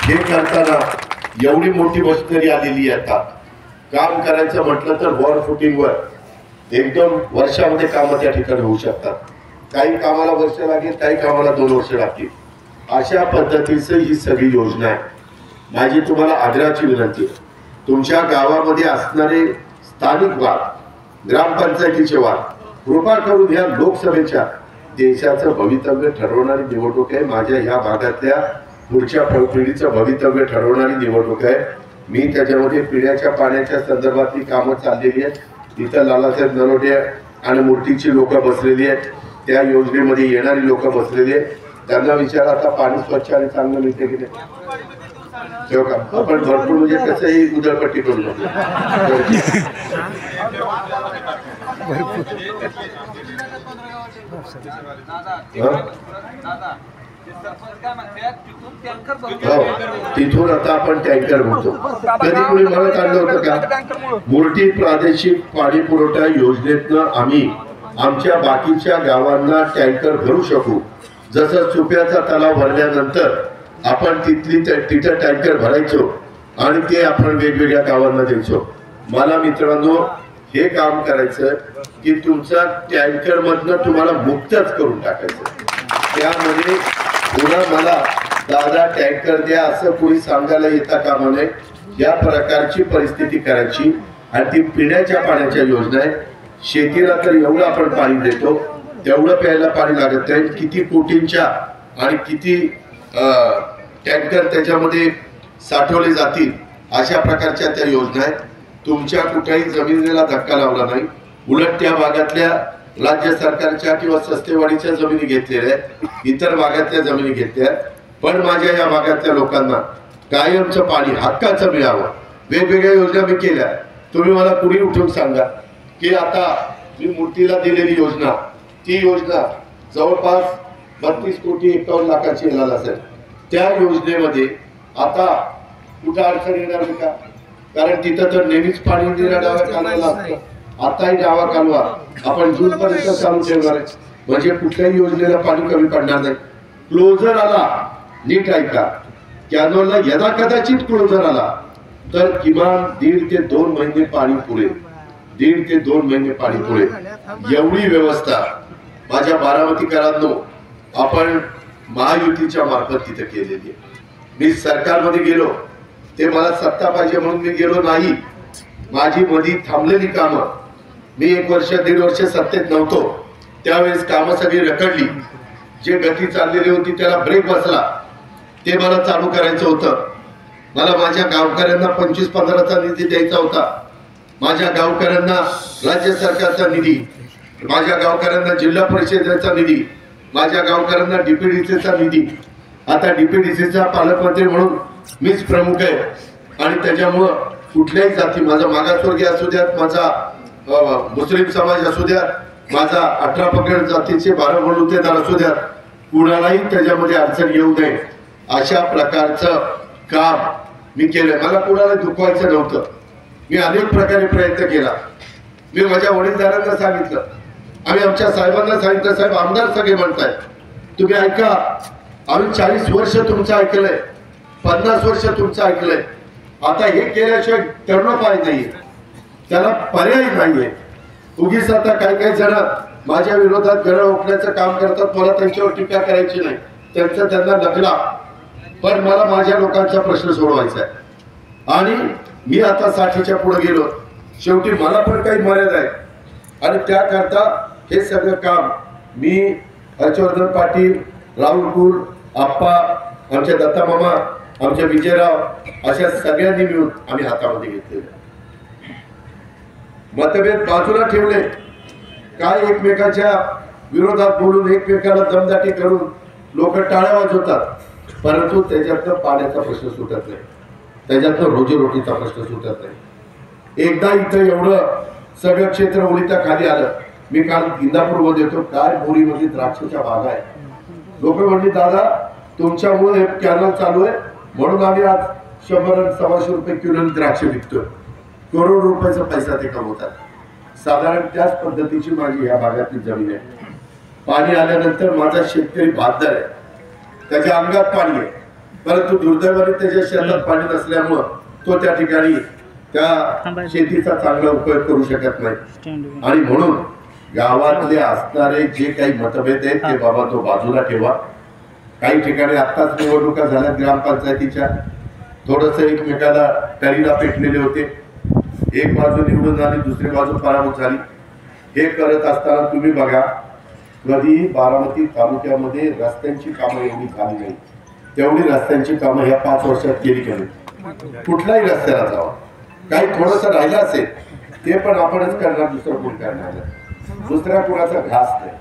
हे करताना एवढी मोठी मशिनरी आलेली आहे. आता काम करायचं म्हटलं तर वॉर फुटिंगवर 1-2 वर्षामध्ये कामं त्या ठिकाणी होऊ शकतात. काही कामाला वर्ष लागेल, काही कामाला 2 वर्ष लागतील. अशा पद्धतीचं ही सगळी योजना आहे. माझी तुम्हाला आग्रहाची विनंती आहे, तुमच्या गावामध्ये असणारे स्थानिक वाद, ग्रामपंचायतीचे वाद, कृपा करून ह्या लोकसभेच्या देशाचं भवितव्य ठरवणारी निवडणूक आहे. माझ्या ह्या भागातल्या पुढच्या पिढीचं भवितव्य ठरवणारी निवडणूक आहे. मी त्याच्यामध्ये पिण्याच्या पाण्याच्या संदर्भातली कामं चाललेली आहेत. तिथं लालासाहेब नरोटे आणि मूर्तीची लोक बसलेली आहेत, त्या योजनेमध्ये येणारी लोक बसलेली आहेत. त्यांना विचारा आता पाणी स्वच्छ आणि चांगलं मिळते की नाही. आपण भरपूर म्हणजे कसंही उधळपट्टी करू नका. तिथून आता आपण टँकर भरतो. कधी कोणी मला काढलं होतं का? मुर्टी प्रादेशिक पाणी पुरवठा योजनेतनं आम्ही आमच्या बाकीच्या गावांना टँकर भरू शकू. जसं चुप्याचा तलाव भरल्यानंतर आपण तिथं टँकर भरायचो आणि ते आपण वेगवेगळ्या गावांना द्यायचो. मला मित्रांनो हे काम करायचं की तुमचा टँकर मधनं तुम्हाला मुक्तच करून टाकायचं. त्यामध्ये पुन्हा मला दादा टँकर द्या असं कोणी सांगायला येता कामा नये. या प्रकारची परिस्थिती करायची. आणि ती पिण्याच्या पाण्याच्या योजना आहे. शेतीला तर एवढं आपण पाणी देतो तेवढं प्यायला पाणी लागत नाही. किती कोटींच्या आणि किती टँकर त्याच्यामध्ये साठवले जातील अशा प्रकारच्या त्या योजना आहेत. तुमच्या कुठल्याही जमिनीला धक्का लावला नाही. उलट त्या भागातल्या राज्य सरकारच्या किंवा सस्तेवाडीच्या जमिनी घेतलेल्या आहेत, इतर भागातल्या जमिनी घेतल्या आहेत. पण माझ्या या भागातल्या लोकांना कायमचं पाणी हक्काचं मिळावं. वेगवेगळ्या योजना मी केल्या. तुम्ही मला कुणी उठून सांगा की आता मी मूर्तीला दिलेली योजना, ती योजना जवळपास 32,51,00,000ची येणार असेल. त्या योजनेमध्ये आता कुठं अडचण येणार नाही का? कारण तिथं तर नेहमीच पाणी डावा कालवा असतं. आताही डावा कालवा आपण जून पर्यंत चालू ठेवणार आहे, म्हणजे कुठल्याही योजनेला पाणी कमी पडणार नाही. क्लोजर आला, नीट ऐका, कॅनॉलला यदा कदाचित क्लोजर आला तर किमान 1.5 ते 2 महिने पाणी पुरेल. 1.5 ते 2 महिने पाणी पुरेल एवढी व्यवस्था माझ्या बारामतीकरांनो आपण महायुतीच्या मार्फत तिथे केलेली आहे. मी सरकारमध्ये गेलो ते मला सत्ता पाहिजे म्हणून मी गेलो नाही. माझी मधी थांबलेली कामं, मी 1 वर्ष 1.5 वर्ष सत्तेत नव्हतो त्यावेळेस कामं सगळी रखडली. जे गती चाललेली होती त्याला ब्रेक बसला, ते मला चालू करायचं होतं. मला माझ्या गावकऱ्यांना 25-15चा निधी द्यायचा होता. माझ्या गावकऱ्यांना राज्य सरकारचा निधी, माझ्या गावकऱ्यांना जिल्हा परिषदेचा निधी, माझ्या गावकऱ्यांना डीपीडीसीचा निधी. आता डीपीडीसीचा पालकमंत्री म्हणून मीच प्रमुख आहे आणि त्याच्यामुळं कुठल्याही जाती, माझा मागासवर्गीय असू द्यात, माझा मुस्लिम समाज असू द्यात, माझा 18 पगड जातीचे 12 बलुतेदार असू द्यात, कुणालाही त्याच्यामध्ये अडचण येऊ नये अशा प्रकारचं काम मी केलं. मला कुणाला दुखवायचं नव्हतं. मी अनेक प्रकारे प्रयत्न केला. मी माझ्या वडीलधाऱ्यांना सांगितलं, आम्ही आमच्या साहेबांना सांगितलं, साहेब आमदार सगळे म्हणताय, तुम्ही ऐका, आम्ही 40 वर्ष तुमचं ऐकलंय, 50 वर्ष तुमचं ऐकलंय, आता हे केल्याशिवाय तरुणोपाय नाहीये, त्याला पर्याय नाहीये. उगीच आता काही जण माझ्या विरोधात गळ ओकण्याचं काम करतात. मला त्यांच्यावर टीका करायची नाही, त्यांचा त्यांना नकला, पण मला माझ्या लोकांचा प्रश्न सोडवायचा आहे. आणि मी आता 60च्या पुढे गेलो, शेवटी मला पण काही मर्यादा आहे आणि त्याकरता हे सगळं काम मी हर्षवर्धन पाटील, राहुल कुल, आप्पा, आमचे दत्ता मामा, आमचे विजयराव अशा सगळ्यांनी मिळून आम्ही हातामध्ये घेतलेले. मतभेद बाजूला ठेवले, काय एकमेकाच्या विरोधात बोलून एकमेकाला दमदाटी करून लोक टाळ्या वाजवतात, परंतु त्याच्यातनं पाण्याचा प्रश्न सुटत नाही, त्याच्यातनं रोजीरोटीचा प्रश्न सुटत नाही. एकदा इथं एवढं सगळं क्षेत्र ओलिताखाली आलं. मी काल इंदापूरमध्ये येतो, काय बोरीमध्ये द्राक्षाच्या बागा आहे. लोक म्हणली, दादा तुमच्यामुळे हे कॅनल चालू आहे म्हणून आम्ही आज 100-125 रुपये किलो द्राक्ष विकतोय. करोड रुपयाचा पैसा ते कमवतात. साधारण त्याच पद्धतीची माझी या भागातली जमीन आहे. पाणी आल्यानंतर माझा शेतकरी बहादर आहे, त्याच्या अंगात पाणी आहे, परंतु दुर्दैवाने त्याच्या शेतात पाणी नसल्यामुळं तो त्या ठिकाणी त्या शेतीचा चांगला उपयोग करू शकत नाही. आणि म्हणून गावातले असणारे जे काही मतभेद आहेत ते बाबा तो बाजूला ठेवा. काही ठिकाणी आत्ताच निवडणुका झाल्या ग्रामपंचायतीच्या, थोडस एकमेकाला टरीला पेटलेले होते, एक बाजू निवडून झाली, दुसरी बाजू पराभूत झाली. हे करत असताना तुम्ही बघा, कधी बारामती तालुक्यामध्ये रस्त्यांची कामं एवढी झाली नाही तेवढी रस्त्यांची कामं ह्या 5 वर्षात केली गेली. कुठलाही रस्त्याला जावा, काही थोडंसं राहिलं असेल ते पण आपणच करणार, दुसरं कोण करणार नाही, दुसऱ्या कुणाचा घास नाही.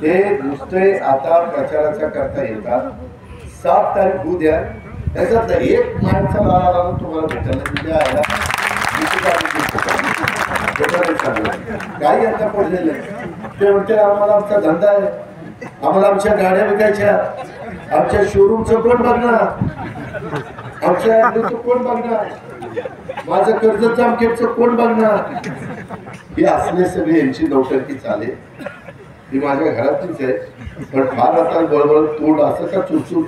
ते नुसते आता प्रचाराचा करता येतात. 7 तारीख होऊ द्या, त्याच्यात एक माणसाला आला तुम्हाला भेटायला काही आता पडलेलं आहे. ते म्हणते आम्हाला आमचा धंदा आहे, आम्हाला आमच्या गाड्या विकायच्या, आमच्या शोरूमचं कोण बघणार, आमच्या ॲपचं कोण बघणार, माझं कर्ज जामखेडचं कोण बघणार. हे असले सगळे यांची नौटंकी चालेल. ही माझ्या घरातलीच आहे, पण फार आता बळबळ तोंड असं का चुरचूर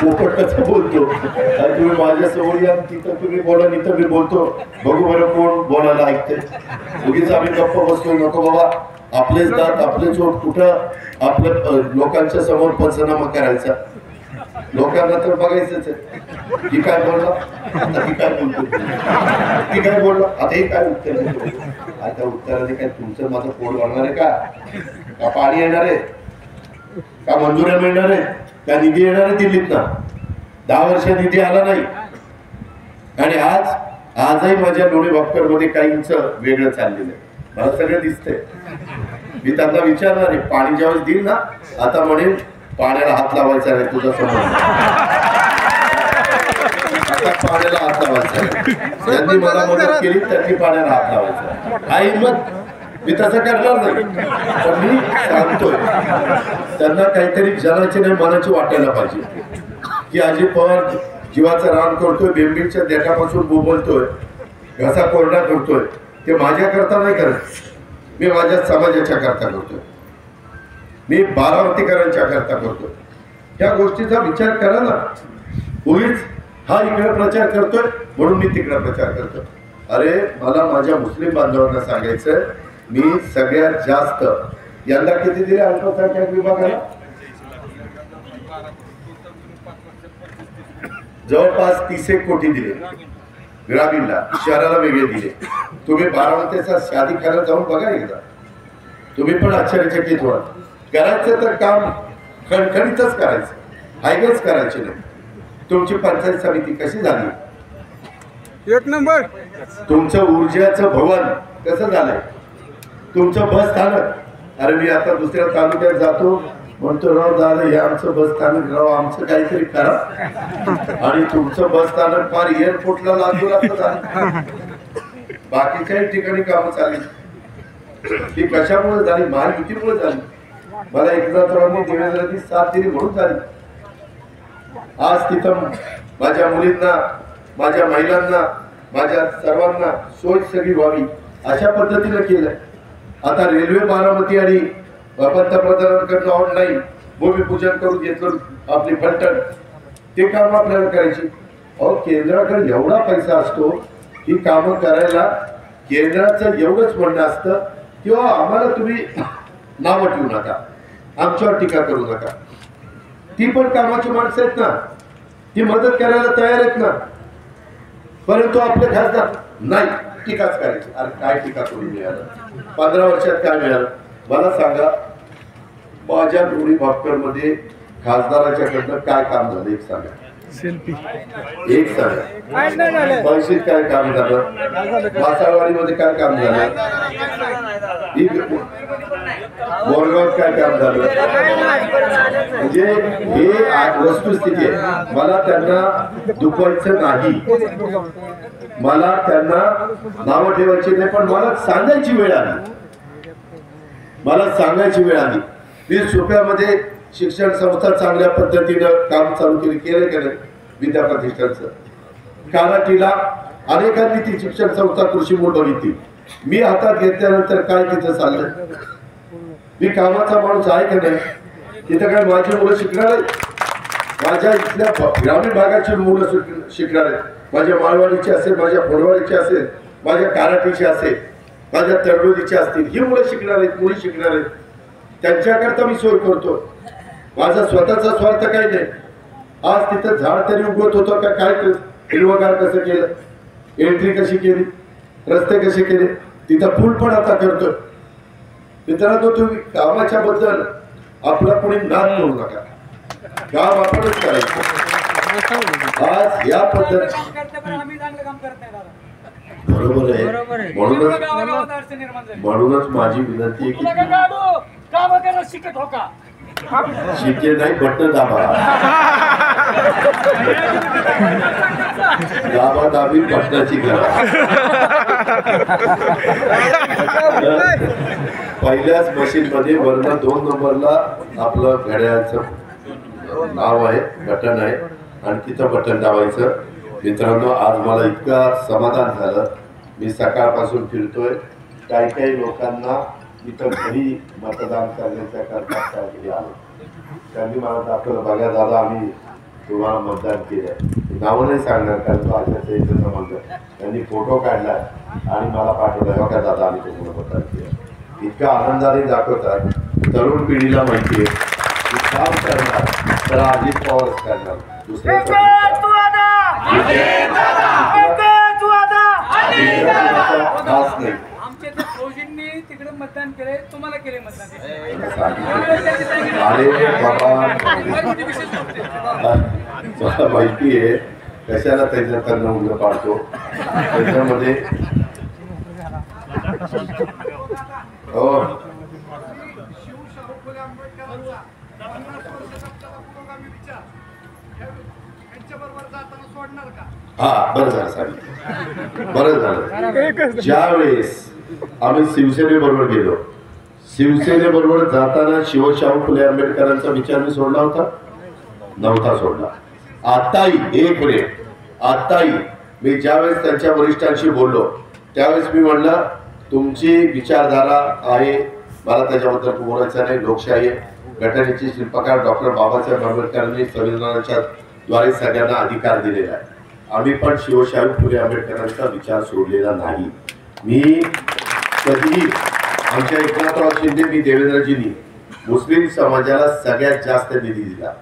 पोपट कसं बोलतो. तुम्ही माझ्या समोर या, तिथं तुम्ही बोला, इथं मी बोलतो, बघू बरं कोण बोलायला ऐकते. उगीच आम्ही गप्प बसतोय. नको बाबा, आपलेच दात आपलेच ओठ, कुठं आपल्या लोकांच्या समोर पंचनामा करायचा. लोकांना तर बघायचंच आहे, ही काय बोलला, आता ही काय बोलतो, ती काय बोलला, आता हे काय उत्तर देतो. आता उत्तराने काय तुमचं माझं पोट भरणार आहे का पाणी येणार आहे का मंजुऱ्या मिळणार आहे का निधी येणार आहे दिल्लीत ना. 10 वर्ष निधी आला नाही आणि आजही माझ्या लोणी भापकर मध्ये काहींचं वेगळं चाललेलं आहे. मला सगळं दिसतंय. मी त्यांना विचारणार आहे, पाणी ज्यावेळेस देईल ना, आता म्हणेल पाण्याला हात लावायचा नाही तुझा समोर, आता पाण्याला हात लावायचा नाही. ज्यांनी मला मदत केली त्यांनी पाण्याला हात लावायचा. हा हिंमत मी तसं करणार नाही, पण मी सांगतोय त्यांना काहीतरी जनाची नाही मनाची वाटायला पाहिजे की अजित पवार जीवाचं रान करतोय, बेंबीच्या देठापासून बोलतोय, घसा कोरडा करतोय. ते माझ्या करता नाही करत, मी माझ्या समाजाच्या करता करतोय, मी बारामतीकरांच्या करता करतोय. या गोष्टीचा विचार करा ना. उगीच हा इकडे प्रचार करतोय म्हणून मी तिकडे प्रचार करतोय. अरे मला माझ्या मुस्लिम बांधवांना सांगायचं, मी सगळ्यात जास्त यंदा किती दिले अल्पसंख्याक विभागाला? जवळपास 30 कोटी दिले ग्रामीणला, शहराला वेगळे दिले. तुम्ही बारामतीचा शादी करायला जाऊन बघा एकदा, तुम्ही पण आश्चर्यचकित व्हाल. करायचं तर काम खणखणीतच करायचं, हायगेच करायचे नाही. तुमची पंचायत समिती कशी झाली? एक नंबर. तुमचं ऊर्जाचं भवन कसं झालंय? तुमचं बस स्थानक, अरे मी आता दुसऱ्या तालुक्यात जातो म्हणतो, राव दादा हे आमचं बस स्थानक, राव आमचं काहीतरी करा. आणि तुमचं बस स्थानक फार एअरपोर्टला लागू लागतं. बाकीच्याही ठिकाणी कामं चालली. ती कशामुळे झाली? महायुतीमुळे झाली. मला एकनाथरावांनी देवेंद्रांनी साथ दिली म्हणून झाली. आज तिथं माझ्या मुलींना, माझ्या महिलांना, माझ्या सर्वांना सोय सगळी व्हावी अशा पद्धतीने केलंय. आता रेल्वे बारामती आणि पंतप्रधानांकडनं ऑनलाईन भूमिपूजन करून घेतलं आपली फलटण, ते काम आपल्याला करायची. अहो केंद्राकडे एवढा पैसा असतो, ही कामं करायला केंद्राचं एवढंच म्हणणं असतं किंवा आम्हाला तुम्ही नावं ठेवू नका, आमच्यावर टीका करू नका. ती पण कामाची माणसं आहेत ना, ती मदत करायला तयार आहेत ना. परंतु आपले खासदार नाही, टीकाच करायची. अरे काय टीका करून मिळालं? 15 वर्षात काय मिळालं मला सांगा. माझ्या दोन्ही भापकर मध्ये खासदाराच्याकडनं काय काम झालं एक सांगा. एक सांगा. पैसे काय काम झालं? मासाळवाडीमध्ये काय काम झालं? मोरगावात काय काम झालं? म्हणजे हे वस्तुस्थिती आहे. मला त्यांना दुखवायचं नाही, मला त्यांना नावं ठेवायची नाही, पण मला सांगायची वेळ आली. मला सांगायची वेळ आली. मी सोप्यामध्ये शिक्षण संस्था चांगल्या पद्धतीनं काम चालू केलं का नाही? विद्याप्रतिष्ठानचं कानाटीला अनेकांनी ती शिक्षण संस्था कृषी मूळ बघितली. मी हातात घेतल्यानंतर काय तिथं चाललं? मी कामाचा माणूस आहे का नाही? तिथं काय माझी मुलं शिकणार आहेत? माझ्या इथल्या ग्रामीण भागाची मुलं शिकणार आहेत. माझ्या माळवाडीची असेल, माझ्या फोडवाडीची असेल, माझ्या काराटीची असेल, माझ्या तळडोलीची असतील, ही मुलं शिकणार आहेत, मुली शिकणार आहेत. त्यांच्याकरता मी सोय करतो. माझा स्वतःचा स्वार्थ काही नाही. आज तिथं झाड तरी उगवत होतं का काय? हिरवगार कसं केलं, एंट्री कशी केली, रस्ते कसे केले, तिथं पूल पण आता करतोय. मित्रांनो तुम्ही कामाच्या बद्दल आपला कोणी नाद करू नका, काम आपणच करायचं. आज या पद्धती बरोबर आहे. म्हणूनच माझी विनंती आहे की शिके नाही बटन दाबा, दाबा दाबी बटनाची करा. पहिल्याच मशीन मध्ये वरनं 2 नंबरला आपलं घड्याळाचं नाव आहे, बटन आहे, आणि तिथं बटन दाबायचं. मित्रांनो आज मला इतका समाधान झालं. मी सकाळपासून फिरतोय. काही लोकांना इथं घरी मतदान करण्याच्या करता आलो. त्यांनी मला दाखवलं, बघा दादा आम्ही तुम्हाला मतदान केलंय. नावं नाही सांगणार कारण तो आशाचं इथं समजलं. त्यांनी फोटो काढला आणि मला पाठवला, बघा दादा आम्ही तुम्हाला मतदान केलं. इतक्या आनंदाने दाखवतात. तरुण पिढीला माहिती आहे की काम करणार तर अजित पवारच करणार, दुसऱ्या खास नाही. तिकडे मतदान केले, तुम्हाला केले मतदान. अरे बाबा माहिती आहे कशाला त्याच्याकडनं उघड पाडतो. त्याच्यामध्ये हो आगामी विचार यांच्याबरोबर जाताना सोडणार का? हा बरं झालं सांगितलं, बरं झालं. ज्यावेळेस आम्ही शिवसेनेबरोबर गेलो, शिवसेनेबरोबर जाताना शिवशाहू फुले आंबेडकरांचा विचार मी सोडला होता? नव्हता सोडला. आताही एक मिनिट, आताही मी ज्यावेळेस त्यांच्या वरिष्ठांशी बोललो त्यावेळेस मी म्हणलं तुमची विचारधारा आहे, मला त्याच्याबद्दल बोलायचं नाही. लोकशाही घटनेचे शिल्पकार डॉक्टर बाबासाहेब आंबेडकरांनी संविधानाच्या द्वारे सगळ्यांना अधिकार दिलेला आहे. आम्ही पण शिवशाहू फुले आंबेडकरांचा विचार सोडलेला नाही. मी कधीही आमच्या एकनाथराव शिंदे मी देवेंद्रजींनी मुस्लिम समाजाला सगळ्यात जास्त निधी दिला.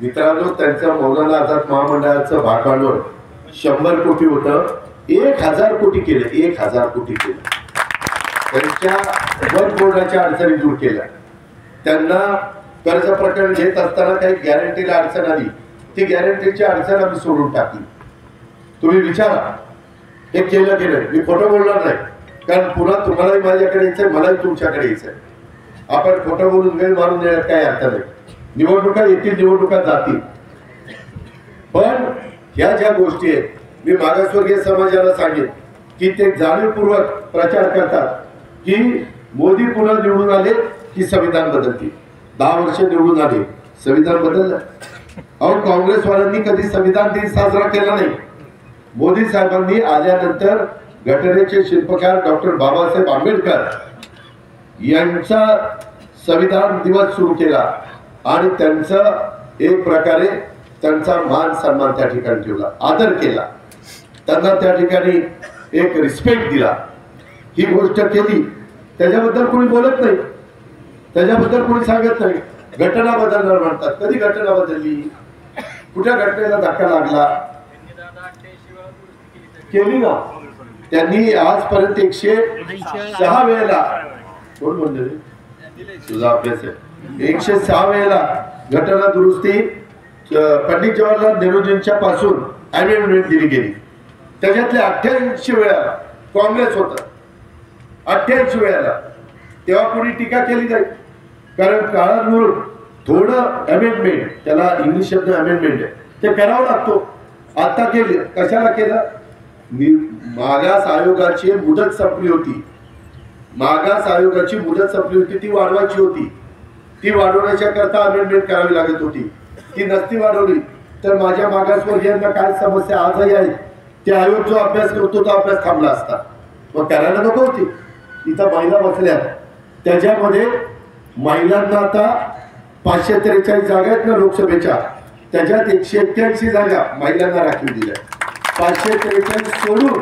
मित्रांनो, त्यांचं मौलाना आझाद महामंडळाचं भागभांडवल 100 कोटी होतं, 1000 कोटी केलं, 1000 कोटी केलं. त्यांच्या वक्फ बोर्डाच्या अडचणी दूर केल्या. त्यांना कर्ज प्रकरण घेत असताना काही गॅरंटीला अडचण आली, ती गॅरंटीची अडचण आम्ही सोडून टाकली. तुम्ही विचारा हे केलं की नाही. मी खोटं बोलणार नाही, कारण पुन्हा तुम्हालाही माझ्याकडे यायचंय, मलाही तुमच्याकडे यायचंय. आपण खोटं बोलून वेळ मारून देण्यात काही अर्थ नाही. निवडणुका येतील, निवडणुका जातील, पण ह्या ज्या गोष्टी आहेत मी मागासवर्गीय समाजाला सांगेन की ते जाणीवपूर्वक प्रचार करतात की मोदी पुन्हा निवडून आले की संविधान बदलतील. 10 वर्ष निवडून आले, संविधान बदललं. अहो, काँग्रेसवाल्यांनी कधी संविधान दिन साजरा केला नाही. मोदी साहेबांनी आल्यानंतर घटनेचे शिल्पकार डॉक्टर बाबासाहेब आंबेडकर यांचा संविधान दिवस सुरू केला आणि त्यांचं एक प्रकारे त्यांचा मान सन्मान त्या ठिकाणी ठेवला, आदर केला, त्यांना त्या ठिकाणी एक रिस्पेक्ट दिला. ही गोष्ट केली, त्याच्याबद्दल कोणी बोलत नाही, त्याच्याबद्दल कोणी सांगत नाही. घटना बदलणार म्हणतात. कधी घटना बदलली? कुठल्या घटनेला धक्का लागला? केली ना त्यांनी आजपर्यंत 106 वेळेला. कोण म्हणले? तुझा अभ्यास आहे. 106 वेळेला घटना दुरुस्ती पंडित जवाहरलाल नेहरूजींच्या पासून अमेंडमेंट दिली गेली. त्याच्यातले 88 वेळा काँग्रेस होतं. 88 वेळेला. तेव्हा कोणी टीका केली नाही, कारण काळानुरूप थोडं अमेंडमेंट, त्याला इंग्लिश शब्द अमेंडमेंट आहे, ते करावं लागतो. आता केले. कशाला केलं? मागास आयोगाची मुदत संपली होती. मागास आयोगाची मुदत संपली होती, ती वाढवायची होती. ती वाढवण्याच्या करता अमेंडमेंट करावी लागत होती. ती नसती वाढवली तर माझ्या मागासवर्गीयांना काय समस्या आजही आहेत ते आयोग जो अभ्यास करतो तो अभ्यास थांबला असता. मग करायला नको होती. इथं महिला बसल्या, त्याच्यामध्ये महिलांना आता 543 जागा आहेत ना लोकसभेच्या, त्याच्यात 181 जागा महिलांना राखीव दिल्या. 543 सोडून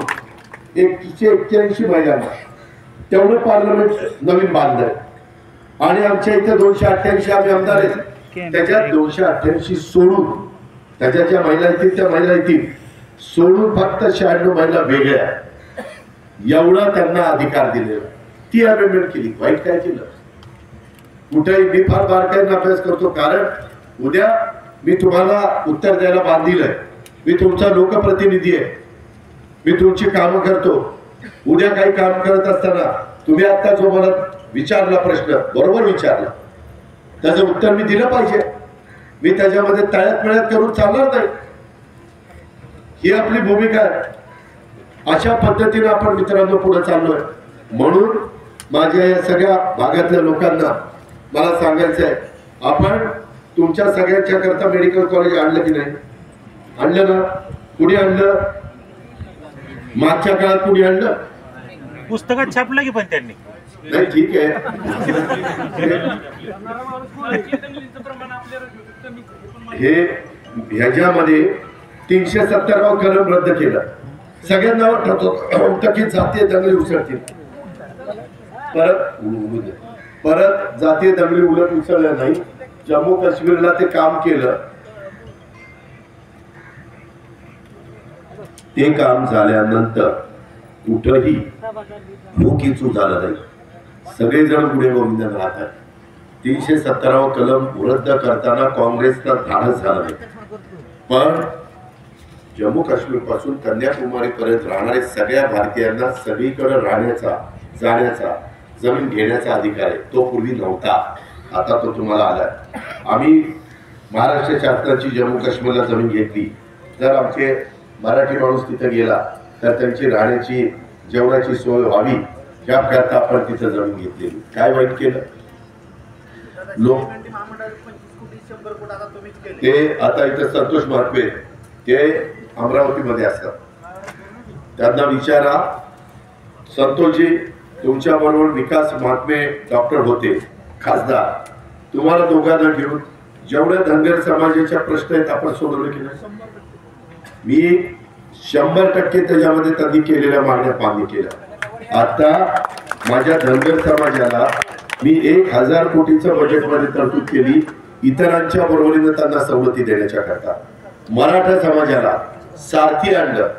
181 महिलांना, तेवढं पार्लमेंट नवीन बांधलंय. आणि आमच्या इथे 288 आम्ही आमदार आहेत, त्याच्यात 288 सोडून, त्याच्या ज्या महिला येतील त्या महिला येतील सोडून फक्त 96 महिला वेगळ्या, एवढा त्यांना अधिकार दिलेला. ती अमेंडमेंट केली. वाईट काय केलं? कुठेही मी फार बारकाईने अभ्यास करतो, कारण उद्या मी तुम्हाला उत्तर द्यायला बांधीलंय. मी तुमचा लोकप्रतिनिधी आहे, मी तुमची कामं करतो. उद्या काही काम करत असताना तुम्ही आता जो मला विचारला प्रश्न, बरोबर विचारला, त्याचं उत्तर मी दिलं पाहिजे. मी त्याच्यामध्ये तळ्यात मिळ्यात करून चालणार नाही. ही आपली भूमिका आहे. अशा पद्धतीने आपण मित्रांनो पुढे चाललोय. म्हणून माझ्या या सगळ्या भागातल्या लोकांना मला सांगायचं आहे, आपण तुमच्या सगळ्यांच्या करता मेडिकल कॉलेज आणलं की नाही? आणलं ना? कुणी आणलं? मागच्या काळात कुणी आणलं? पुस्तकात छापलं की पण त्यांनी नाही. ठीक आहे. हे ह्याच्यामध्ये 370 कलम रद्द केला. सगळ्यांना ठरतो की जातीय दंगली उसळतील. परत जातीय दंगली उलट उसळल्या नाही. जम्मू काश्मीरला ते काम केलं. ते काम झाल्यानंतर कुठंही भूकीचू झालं नाही. सगळेजण पुढे गोविंदन राहतात. 317 कलम रद्द करताना काँग्रेसला धाडस झालं नाही. पण जम्मू काश्मीर पासून कन्याकुमारी पर्यंत राहणारे सगळ्या भारतीयांना सगळीकडे राहण्याचा, जाण्याचा, जमीन घेण्याचा अधिकार आहे. तो पूर्वी नव्हता, आता तो तुम्हाला आलाय. आम्ही महाराष्ट्र शासनाची जम्मू काश्मीरला जमीन घेतली, जर आमचे मराठी माणूस तिथे गेला तर त्यांची राहण्याची जेवणाची सोय व्हावी याकरता आपण तिथे जमीन घेतलेली. काय वाईट केलं लोक ते आता इथे संतोष महात्मे ते अमरावतीमध्ये असतात, त्यांना विचारा संतोषजी तुमच्या बरोबर विकास महात्मे डॉक्टर होते खासदार, तुम्हाला दोघांना घेऊन जेवढ्या धनगर समाजाच्या प्रश्न आहेत आपण सोडवले की नाही? मी 100% त्याच्यामध्ये त्यांनी केलेल्या मागण्या मान्य केल्या. आता माझ्या धनगर समाजाला मी 1000 कोटीचं बजेटमध्ये तरतूद केली इतरांच्या बरोबरीने त्यांना सवलती देण्याच्या करता. मराठा समाजाला सारथी आणलं,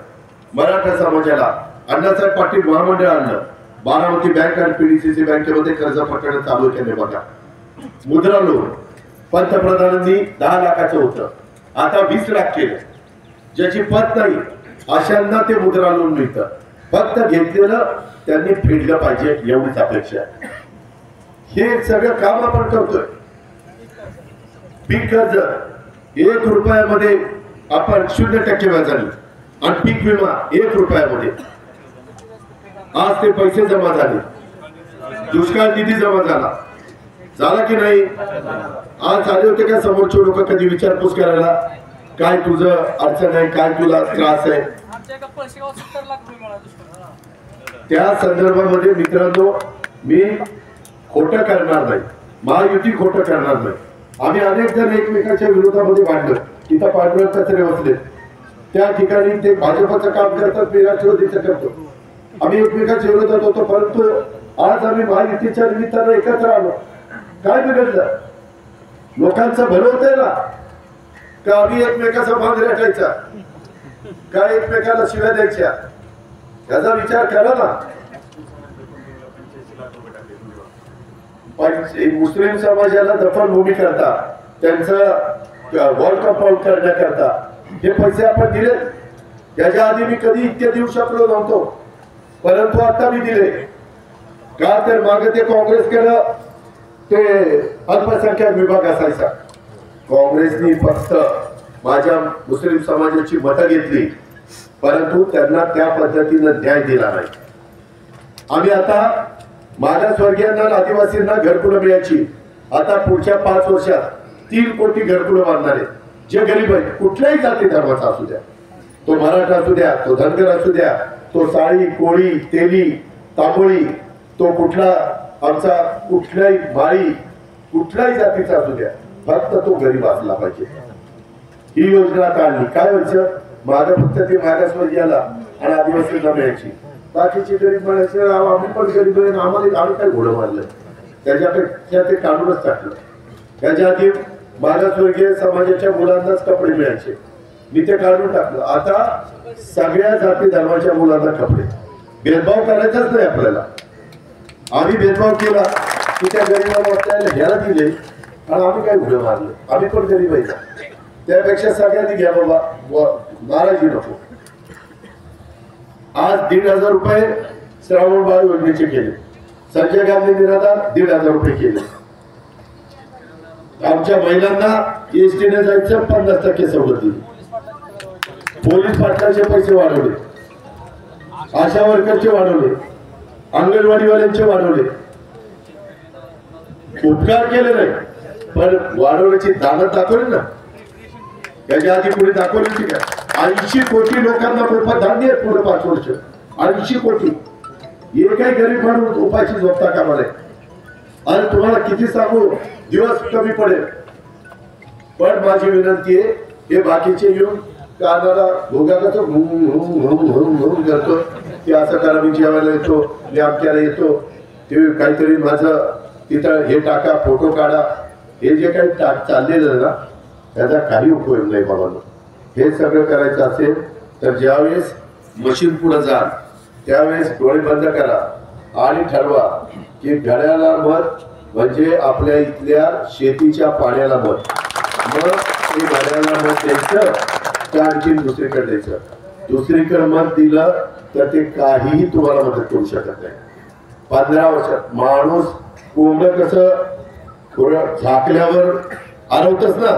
मराठा समाजाला अण्णासाहेब पाटील महामंडळ आणलं, बारामती बँक आणि पीडीसीसी बँकेमध्ये कर्ज पकडणं चालू केले. बघा मुद्रा लोन पंतप्रधानांनी 10 लाखाचं होतं, आता 20 लाख केलं. ज्याची पत नाही अशांना ते मुद्रा लोन मिळतं, फक्त घेतलेलं त्यांनी फेडलं पाहिजे एवढीच अपेक्षा आहे. हे सगळं काम आपण करतोय. पीक कर्ज 1 रुपयामध्ये आपण 0% व्याजाने आणि पीक विमा 1 रुपयामध्ये आज ते पैसे जमा झाले. दुष्काळ निधी जमा झाला की नाही? आज आले होते का समोरचे लोक कधी विचारपूस करायला काय तुझं अडचण आहे, काय तुला त्रास आहे? त्या संदर्भामध्ये मित्रांनो मी खोटं करणार नाही, महायुती खोटं करणार नाही. आम्ही अनेक जण एकमेकांच्या विरोधामध्ये भांडलो, तिथं पांढरे कचरे बसले त्या ठिकाणी ते भाजपचं काम करतात, मी राष्ट्रवादीचं करतो. आम्ही एकमेकांच्या विरोधात होतो, परंतु आज आम्ही महायुतीच्या निमित्तानं एकत्र आलो. काय बिघडलं? लोकांचं भलं होतंय ना का आम्ही एकमेकाचा माग राखायचा, काय एकमेकाला शिव्या द्यायच्या? याचा विचार करा ना. मुस्लिम समाजाला दफनभूमी करता, त्यांचं वॉल कंपाऊंड करण्याकरता हे पैसे आपण दिले. याच्या आधी मी कधी इतके देऊ शकलो नव्हतो, परंतु आता मी दिले. का तर मागे ते काँग्रेसकडे ते अल्पसंख्याक विभाग असायचा. काँग्रेसनी फक्त माझ्या मुस्लिम समाजाची मतं घेतली, परंतु त्यांना त्या पद्धतीनं न्याय दिला नाही. आम्ही आता मागासवर्गीयांना आदिवासींना घरकुलं मिळायची, आता पुढच्या 5 वर्षात 3 कोटी घरकुलं बांधणार आहे. जे गरीब आहेत कुठल्याही जाती धर्माचा असू द्या, तो मराठा असू द्या, तो धनगर असू द्या, तो साळी कोळी तेली तांबोळी, तो कुठला आमचा कुठल्याही माळी कुठल्याही जातीचा असू द्या, फक्त तो गरीब असला पाहिजे. ही योजना काढली. काय व्हायचं? माझं फक्त ते मागासवर्गीयाला आणि आदिवासींना मिळायची, बाकीची गरीब म्हणायचे आम्ही पण गरीब आहे, आम्हाला आम्ही काय घोडं मारलं, त्याच्यापेक्षा ते काढूनच टाकलं. त्याच्या आधी मागासवर्गीय समाजाच्या मुलांनाच कपडे मिळायचे, मी ते काढून टाकलं. आता सगळ्या जाती धर्माच्या मुलांना कपडे. भेदभाव करायचाच नाही आपल्याला. आम्ही भेदभाव केला की त्या गरीबाला आपल्याला घ्यायला दिले आणि आम्ही काय घोडं मारलं, आम्ही पण गरीब आहे. त्यापेक्षा सगळ्यांनी घ्या बाबा, नाराजी नको. आज 1,500 रुपये श्रावण बाळ योजनेचे केले. संजय गांधी निराधार 1,500 रुपये केले. आमच्या महिलांना एसटीने जायचं 50% सवलत दिली. पोलीस पाटलाचे पैसे वाढवले, आशा वर्करचे वाढवले, अंगणवाडीवाल्यांचे वाढवले. उपकार केले नाही, पण वाढवण्याची दानत दाखवली ना. याच्या आधी पुढे दाखवली का? 80 कोटी लोकांना मोफत धान्य आहे पुढे 5 वर्ष. 80 कोटी. एकही गरीब माणूस उपाशी झोपता कामा नये. आणि तुम्हाला किती सांगू, दिवस कमी पडेल, पण माझी विनंती आहे, हे बाकीचे येऊन कानाला भोगा करतो, करतो की असं करा, मी जेवायला येतो, मी आमच्याला येतो, ते काहीतरी माझं तिथं हे टाका, फोटो काढा, हे जे काही चाललेलं ना त्याचा काही उपयोग नाही बाबांनो. हे सगळं करायचं असेल तर ज्यावेळेस मशीन पुढे जाल त्यावेळेस डोळे बंद करा आणि ठरवा की घड्याला मत म्हणजे आपल्या इथल्या शेतीच्या पाण्याला मत. मग ते घड्याला मत द्यायचं तर आणखी दुसरीकडे द्यायचं. दुसरीकडे मत दिलं तर ते काहीही तुम्हाला मदत करू शकत नाही. 15 वर्षात माणूस कोंबडं कसं थोडं झाकल्यावर हरवतच ना,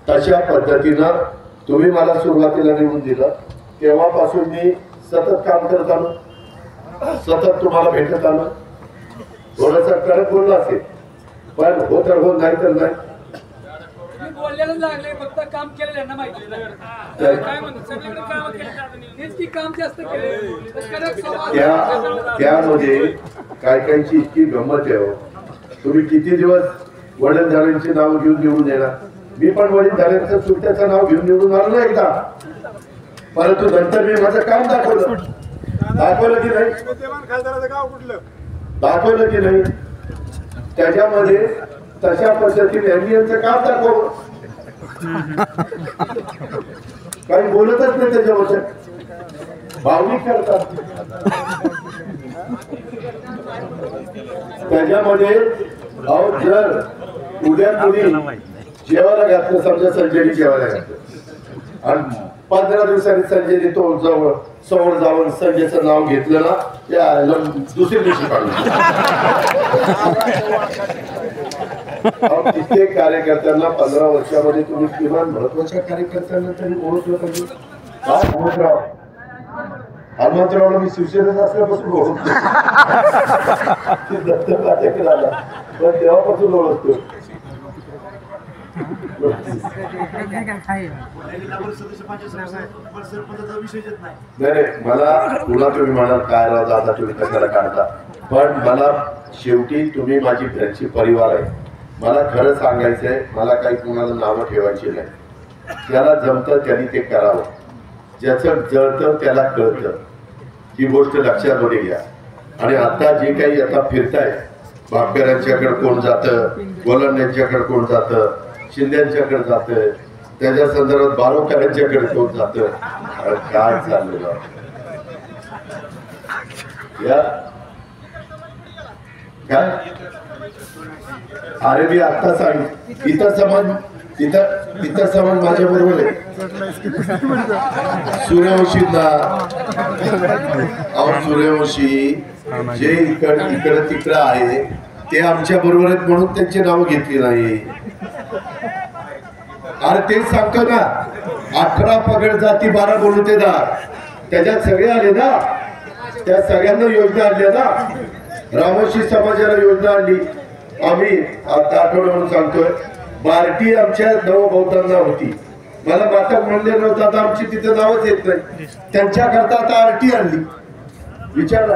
तशा पद्धतीनं तुम्ही मला सुरुवातीला निवडून दिलं, तेव्हापासून मी सतत काम करत आलो, सतत तुम्हाला भेटत आलो. थोडस कडक बोललं असेल, पण हो तर हो, नाही तर नाही. मी बोललेलं लागले, फक्त काम केलं यांना माहिती. काय म्हणतो सगळीकडे काम केलं, हेच की काम जास्त केलं. त्यामध्ये काय कायची इतकी गंमत आहे हो. तुम्ही किती दिवस वडीलधाऱ्यांची नाव घेऊन निवडून येणार? मी पण वडीलधाऱ्यांचं चुलत्याचं नाव घेऊन निवडून आलो ना एकदा, परंतु नंतर मी माझं काम दाखवलं की नाही? दाखवलं की नाही? त्याच्यामध्ये तशा पद्धतीने यांनी यांचं काम दाखवलं. काही बोलतच नाही त्याच्याबद्दल, भावनिक करतात. त्याच्यामध्ये अहो जर उद्या कोणी जेवायला घातलं, समजा संजयनी जेवायला घातलं आणि 15 दिवसांनी संजयनी तो जवळ समोर जाऊन संजयचं नाव घेतलं ना, त्या दुसरी दिवशी काढून कित्येक कार्यकर्त्यांना 15 वर्षामध्ये तुम्ही किमान महत्वाच्या कार्यकर्त्यांना तरी ओळखलं पाहिजे. हनुमंतराव, हनुमंतरावला मी शिवसेनेत असल्यापासून ओळखतो, दत्त कार्यक्रम आला पण तेव्हापासून ओळखतो. नाही, मला पुन्हा तुम्ही म्हणाल काय राव दादा तुम्ही कशाला काढता, पण मला शेवटी तुम्ही माझी घरची परिवार आहे. मला खरं सांगायचंय, मला काही कुणाला नावं ठेवायची नाही. ज्याला जमतं त्यांनी ते करावं, ज्याचं जळतं त्याला कळतं, ही गोष्ट लक्षात घ्या. आणि आता जे काही आता फिरताय, भापकरांच्याकडे कोण जातं, गोलंड्यांच्याकडे कोण जातं, शिंद्यांच्याकडे जातं, त्याच्या संदर्भात बारोकरांच्याकडे कोण जातं, काय चाललेलं या काय? अरे मी आता सांग, इथं समाज माझ्या बरोबर आहे. सूर्यवंशींना सूर्यवंशी जे इकडं तिकडं आहे ते आमच्या बरोबर आहेत म्हणून त्यांची नावं घेतली नाही. अरे तेच सांगतो ना, 18 पगड जाती 12 बोलतेदार, त्याच्यात सगळे आले ना, त्या सगळ्यांना योजना आणल्या ना. रामोशी समाजाला योजना आणली आम्ही, आता आठवडा म्हणून सांगतोय. बार्टी आमच्या नवबौद्धांना होती, मला माता म्हणले नव्हतं, आता आमची तिथं नावच येत नाही. त्यांच्याकरता आता आरटी आणली, विचारला.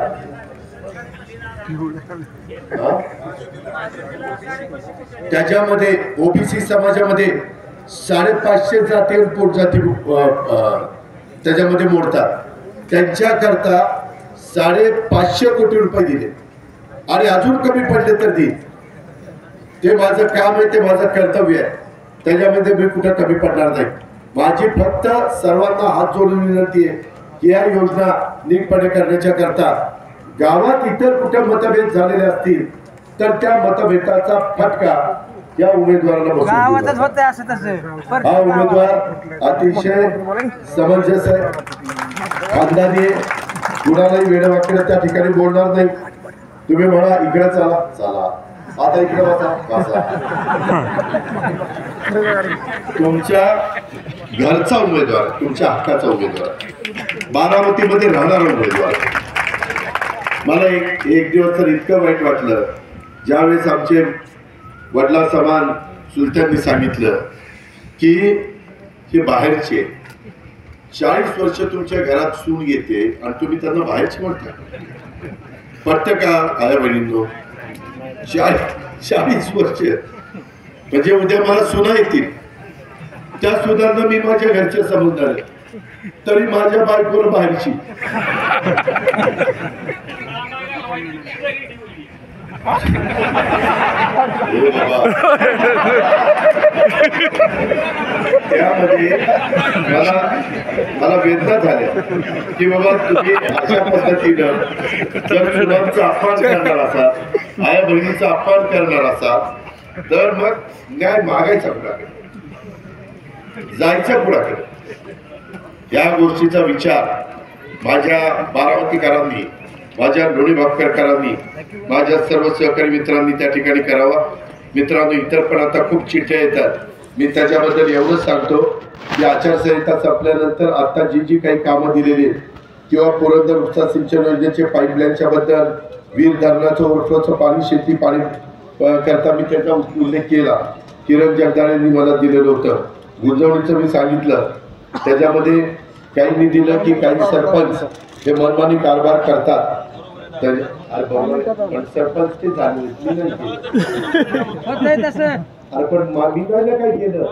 त्याच्यामध्ये ओबीसी समाजामध्ये 550 जाती पोट जाती त्याच्यामध्ये मोडतात. त्यांच्याकरता 550 कोटी रुपये दिले आणि अजून कमी पडले तर देईल. ते माझं काम आहे, ते माझं कर्तव्य आहे, त्याच्यामध्ये मी कुठं कमी पडणार नाही. माझी फक्त सर्वांना हात जोडून विनंती आहे की या योजना नीटपणे करण्याच्या करता गावात इतर कुठे मतभेद झालेले असतील तर त्या मतभेदाचा फटका या उमेदवाराला बसू. हा उमेदवार अतिशय समंजस आहे, खानदानी, कुणालाही वेडवाकडे त्या ठिकाणी बोलणार नाही. तुम्ही म्हणा इकडे चला चला, आता इकडे बसा. तुमच्या घरचा उमेदवार, तुमच्या हक्काचा उमेदवार, बारामतीमध्ये राहणारा उमेदवार. मला एक दिवस तर इतकं वाईट वाटलं ज्यावेळेस आमचे वडिला समान चुलत्यांनी सांगितलं की हे बाहेरचे 40 वर्ष तुमच्या घरात सून येते आणि तुम्ही त्यांना बाहेरचे म्हणता. पटतं का आया बहिणींनो? 40 वर्ष म्हणजे उद्या मला सुना येतील, त्या सुनांना मी माझ्या घरचे समजणार तरी माझ्या बायकोला बाहेरची. त्यामध्ये मला वेदना झाल्या की बाबा तुम्ही अशा पद्धतीनं जर सुनांचा अपमान करणार असाल, आया बहिणीचा अपमान करणार असाल तर मग न्याय मागायचा कुणाकडे, जायचं कुणाकडे. या गोष्टीचा विचार माझ्या बारामतीकरांनी, माझ्या लोणी भापकरकरांनी, माझ्या सर्व सहकारी मित्रांनी त्या ठिकाणी करावा. मित्रांनो, इतर पण आता खूप चिठ्ठ्या येतात मी त्याच्याबद्दल एवढंच सांगतो की आचारसंहिता संपल्यानंतर आता जी काही कामं दिलेली आहेत किंवा पुरंदर उपसा सिंचन योजनेचे पाईपलाईनच्या बद्दल वीर धरणाचं ओव्हरफ्लोचं पाणी शेती पाणी करता मी त्याचा उल्लेख केला. किरण जगदाळेंनी मला दिलेलं होतं. गुंजवणीचं मी सांगितलं. त्याच्यामध्ये काहींनी दिलं की काही सरपंच हे मनमानी कारभार करतात. तर पण सरपंच ते झाले अरे पण मी काय केलं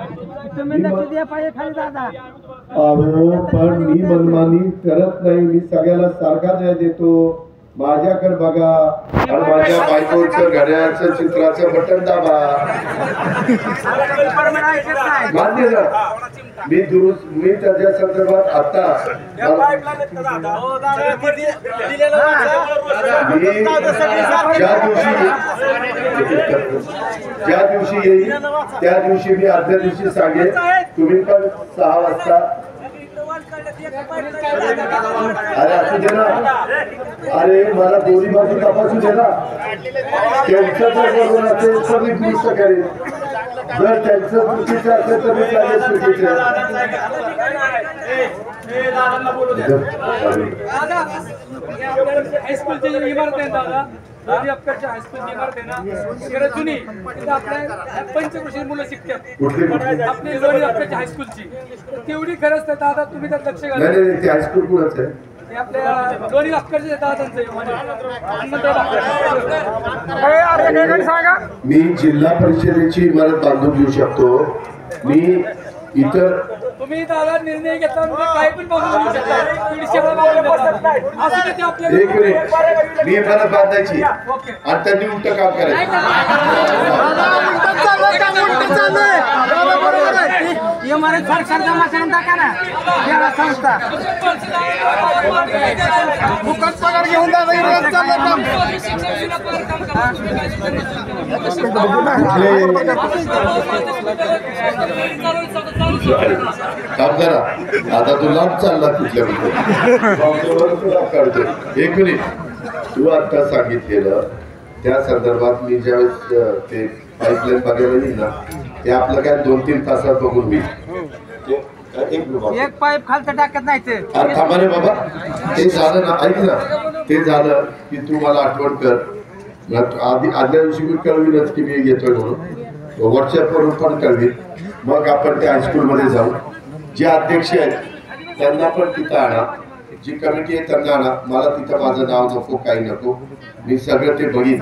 अहो पण मी मनमानी करत नाही. मी सगळ्याला सारखा न्याय देतो. माझ्याकडे बघा आणि माझ्या बायकोचं घड्याळाचं चित्राचं बटन दाबा. मान्य ना मी त्याच्या संदर्भात आता ज्या दिवशी येईल त्या दिवशी मी आदल्या दिवशी सांगेन. तुम्ही पण 6 वाजता अरे असू दे ना. अरे मला दोन्ही बाजू तपासू दे ना. त्यांचं जर बरोबर असेल तर मी दुरुस्त करेन. जर त्यांचं चुकीचं असेल तर मी त्याला चुकीचं. हायस्कूलची जी इमारत आहे दादा, दोन्ही अक्करच्या हायस्कूलची इमारत आहे ना, इकडे जुनी तिथे आपल्या पंचकृषी मुलं शिकतात. आपली दोन्ही अक्करच्या हायस्कूलची तेवढी खरंच आहे दादा. तुम्ही त्यात लक्ष घाला. ते हायस्कूल कुणाच आहे? ते आपल्या दोन्ही अक्करचे दादांचं मी जिल्हा परिषदेची इमारत बांधून घेऊ शकतो. मी इतर तुम्ही दादा निर्णय घेतला काही पण बांधून घेऊ शकता. एक मिनिट मी इमारत बांधायची आणि त्यांनी उलट काम करायचं. संस्था घेऊन काम करा. आता तू लांब चालला कुठल्या काढतो. एक मिनिट तू आता सांगितलेलं त्या संदर्भात मी ज्यावेळेस ते पाईपलाईन बघायला येईल ना ते आपलं काय 2-3 तासात बघून मी एक पाईप खालचं टाकत नाही ते. अरे थांबा रे बाबा. ते झालं ना ऐक ना. ते झालं की तू मला आठवण कर. आदल्या दिवशी मी कळविलंच की मी येतोय म्हणून. व्हॉट्सअपवरून पण कळवी. मग आपण त्या हायस्कूलमध्ये जाऊ. जे अध्यक्ष आहेत त्यांना पण तिथं आणा. जी कमिटी आहे त्यांना आणा. मला तिथं माझं नाव नको काही नको. मी सगळं ते बघीन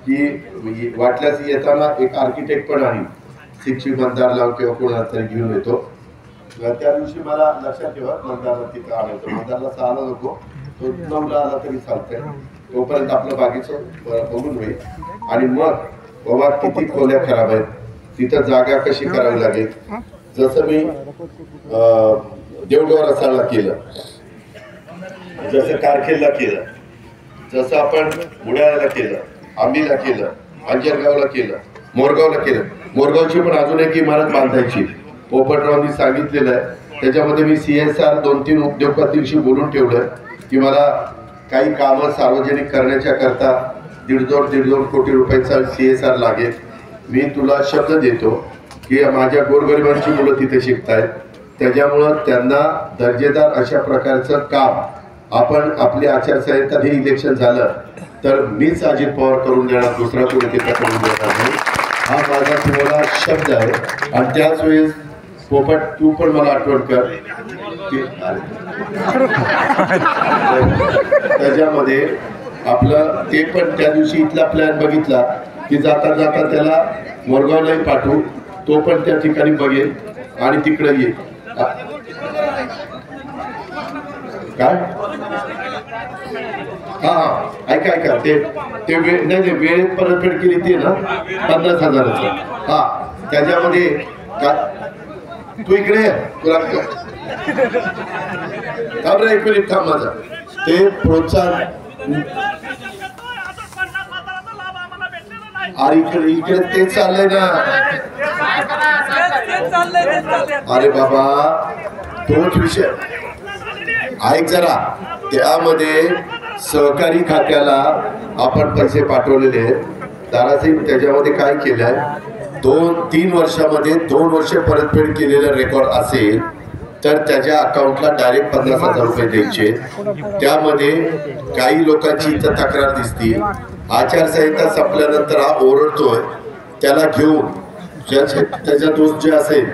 की वाटल्यास येताना एक आर्किटेक्ट पण आहे. शिक्षक मंदारला किंवा कोणाला तरी घेऊन येतो. त्या दिवशी मला लक्षात ठेवा मंदारला तिथं आणायचं. मंदारला 6ला नको तो 9ला आला तरी चालतंय. तोपर्यंत आपलं बागेचं बघून होईल. आणि मग बाबा किती खोल्या खराब आहेत तिथं जागा कशी करावी लागेल. जसं मी देवडोहा रसाळला केलं, जसं कारखेलला केलं, जसं आपण मुळ्याला केलं, आंबीला केलं, अंजरगावला केलं, मोरगावला केलं. मोरगावची पण अजून एक इमारत बांधायची पोपटरावांनी सांगितलेलं आहे. त्याच्यामध्ये मी CSR 2-3 उद्योगपतींशी बोलून ठेवलं की मला काही कामं सार्वजनिक करण्याच्या करता 1.5 कोटी रुपयाचा CSR लागेल. मी तुला शब्द देतो की माझ्या गोरगरिबांची मुलं तिथे शिकतायत. त्याच्यामुळं त्यांना दर्जेदार अशा प्रकारचं काम आपण आपली आचारसंहिता हे इलेक्शन झालं तर मीच अजित पवार करून देणार. दुसरा कोणी तिथं करून देणार नाही. हा माझा तुम्हाला शब्द आहे. आणि त्याच वेळेस पोपट तू पण मला आठवण कर की त्याच्यामध्ये आपलं ते पण त्या दिवशी इथला प्लॅन बघितला की जाता जाता त्याला मोरगावलाही पाठवू. तो पण त्या ठिकाणी बघेल आणि तिकडे ये. काय हा ऐका ते नाही वेळेत परतफेड केली ती ना 50,000चं. हा त्याच्यामध्ये तू इकडे तुला थांब रे एक मिनिट थांब. माझा ते प्रोत्साहन अरे इकडे तेच चाललंय ना. अरे बाबा तोच विषय ऐक जरा. त्यामध्ये सहकारी खात्याला आपण पैसे पाठवलेले आहेत. दारासाहेब त्याच्यामध्ये काय केलंय 2-3 वर्षामध्ये 2 वर्ष परतफेड केलेलं रेकॉर्ड असेल तर त्याच्या अकाउंटला डायरेक्ट 50,000 रुपये द्यायचे. त्यामध्ये काही लोकांची इथं तक्रार दिसती. आचारसंहिता संपल्यानंतर हा ओरडतोय, त्याला घेऊन त्याचा दोष जे असेल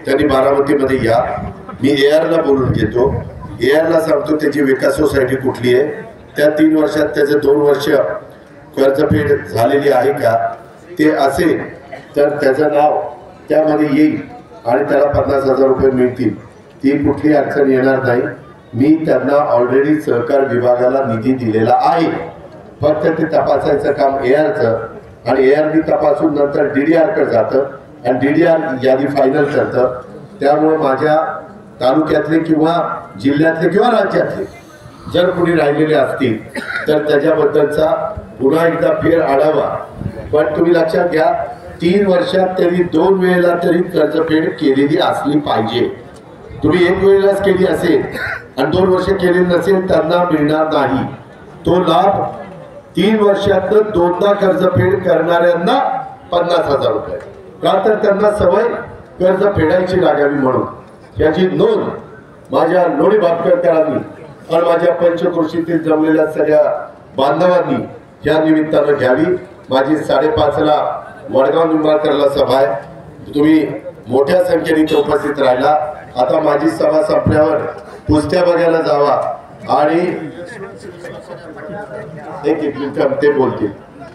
त्यांनी बारामतीमध्ये या. मी AR बोलून घेतो. AR सांगतो त्याची विकास सोसायटी कुठली आहे, त्या 3 वर्षात त्याचे 2 वर्ष कर्जफेड झालेली आहे का, ते असेल तर त्याचं नाव त्यामध्ये येईल आणि त्याला 50,000 रुपये मिळतील. ती कुठली अडचण येणार नाही. मी त्यांना ऑलरेडी सहकार विभागाला निधी दिलेला आहे. फक्त ते तपासायचं काम ARचं आणि AR तपासून नंतर DDRकडे जातं आणि DDR यादी फायनल करतं. त्यामुळे माझ्या तालुक्यातले किंवा जिल्ह्यातले किंवा राज्यातले जर कोणी राहिलेले असतील तर त्याच्याबद्दलचा पुन्हा एकदा फेर आढावा. पण तुम्ही लक्षात घ्या, 3 वर्षात तरी 2 वेळेला तरी कर्जफेड केलेली असली पाहिजे. तुम्ही 1 वेळेलाच केली असेल आणि 2 वर्ष केलेली नसेल त्यांना मिळणार नाही तो लाभ. 3 वर्षात 2दा कर्जफेड करणाऱ्यांना 50,000 रुपये, का तर त्यांना सवय कर्ज फेडायची लागावी म्हणून. याची नोंद माझ्या लोणी भापकरकरांनी आणि माझ्या पंचकृषीतील जमलेल्या सगळ्या बांधवांनी या निमित्तानं घ्यावी. माझी 5:30ला वडगाव निंबाळकरला सभा आहे. तुम्ही मोठ्या संख्येने उपस्थित राहिला. आता माझी सभा संपल्यावर कुस्त्या बघायला जावा आणि एक मिनिट ते बोलतील.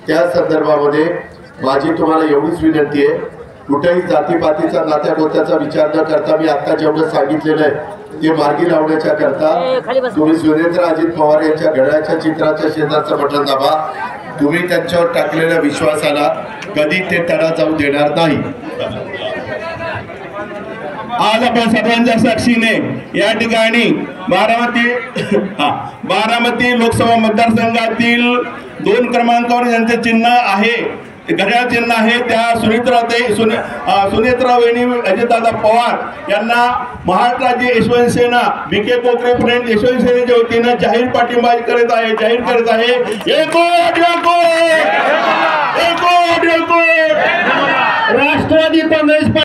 त्या संदर्भामध्ये माझी तुम्हाला एवढीच विनंती आहे, कुठेही जातीपातीचा नात्या गोत्याचा विचार न करता मी आता जेवढं सांगितलेलं आहे ते मार्गी लावण्याच्या करता तुम्ही सुरेंद्र अजित पवार यांच्या घड्याळाच्या चित्राच्या शेजारचं बटन दाबा. तुम्ही त्यांच्यावर टाकलेल्या विश्वासाला कधी ते तडा जाऊ देणार नाही. आज आपण सर्वांच्या साक्षीने या ठिकाणी बारामती लोकसभा मतदारसंघातील 2 क्रमांकावर ज्यांचे चिन्ह आहे, घड्याळ चिन्ह आहे, त्या सुनेत्रा वहिनी अजितदादा पवार यांना महाराष्ट्र राज्य यशवंत सेना BK कोकरे फ्रेंड यशवंत सेनेच्या वतीनं जाहीर पाठिंबा जाहीर करत आहे.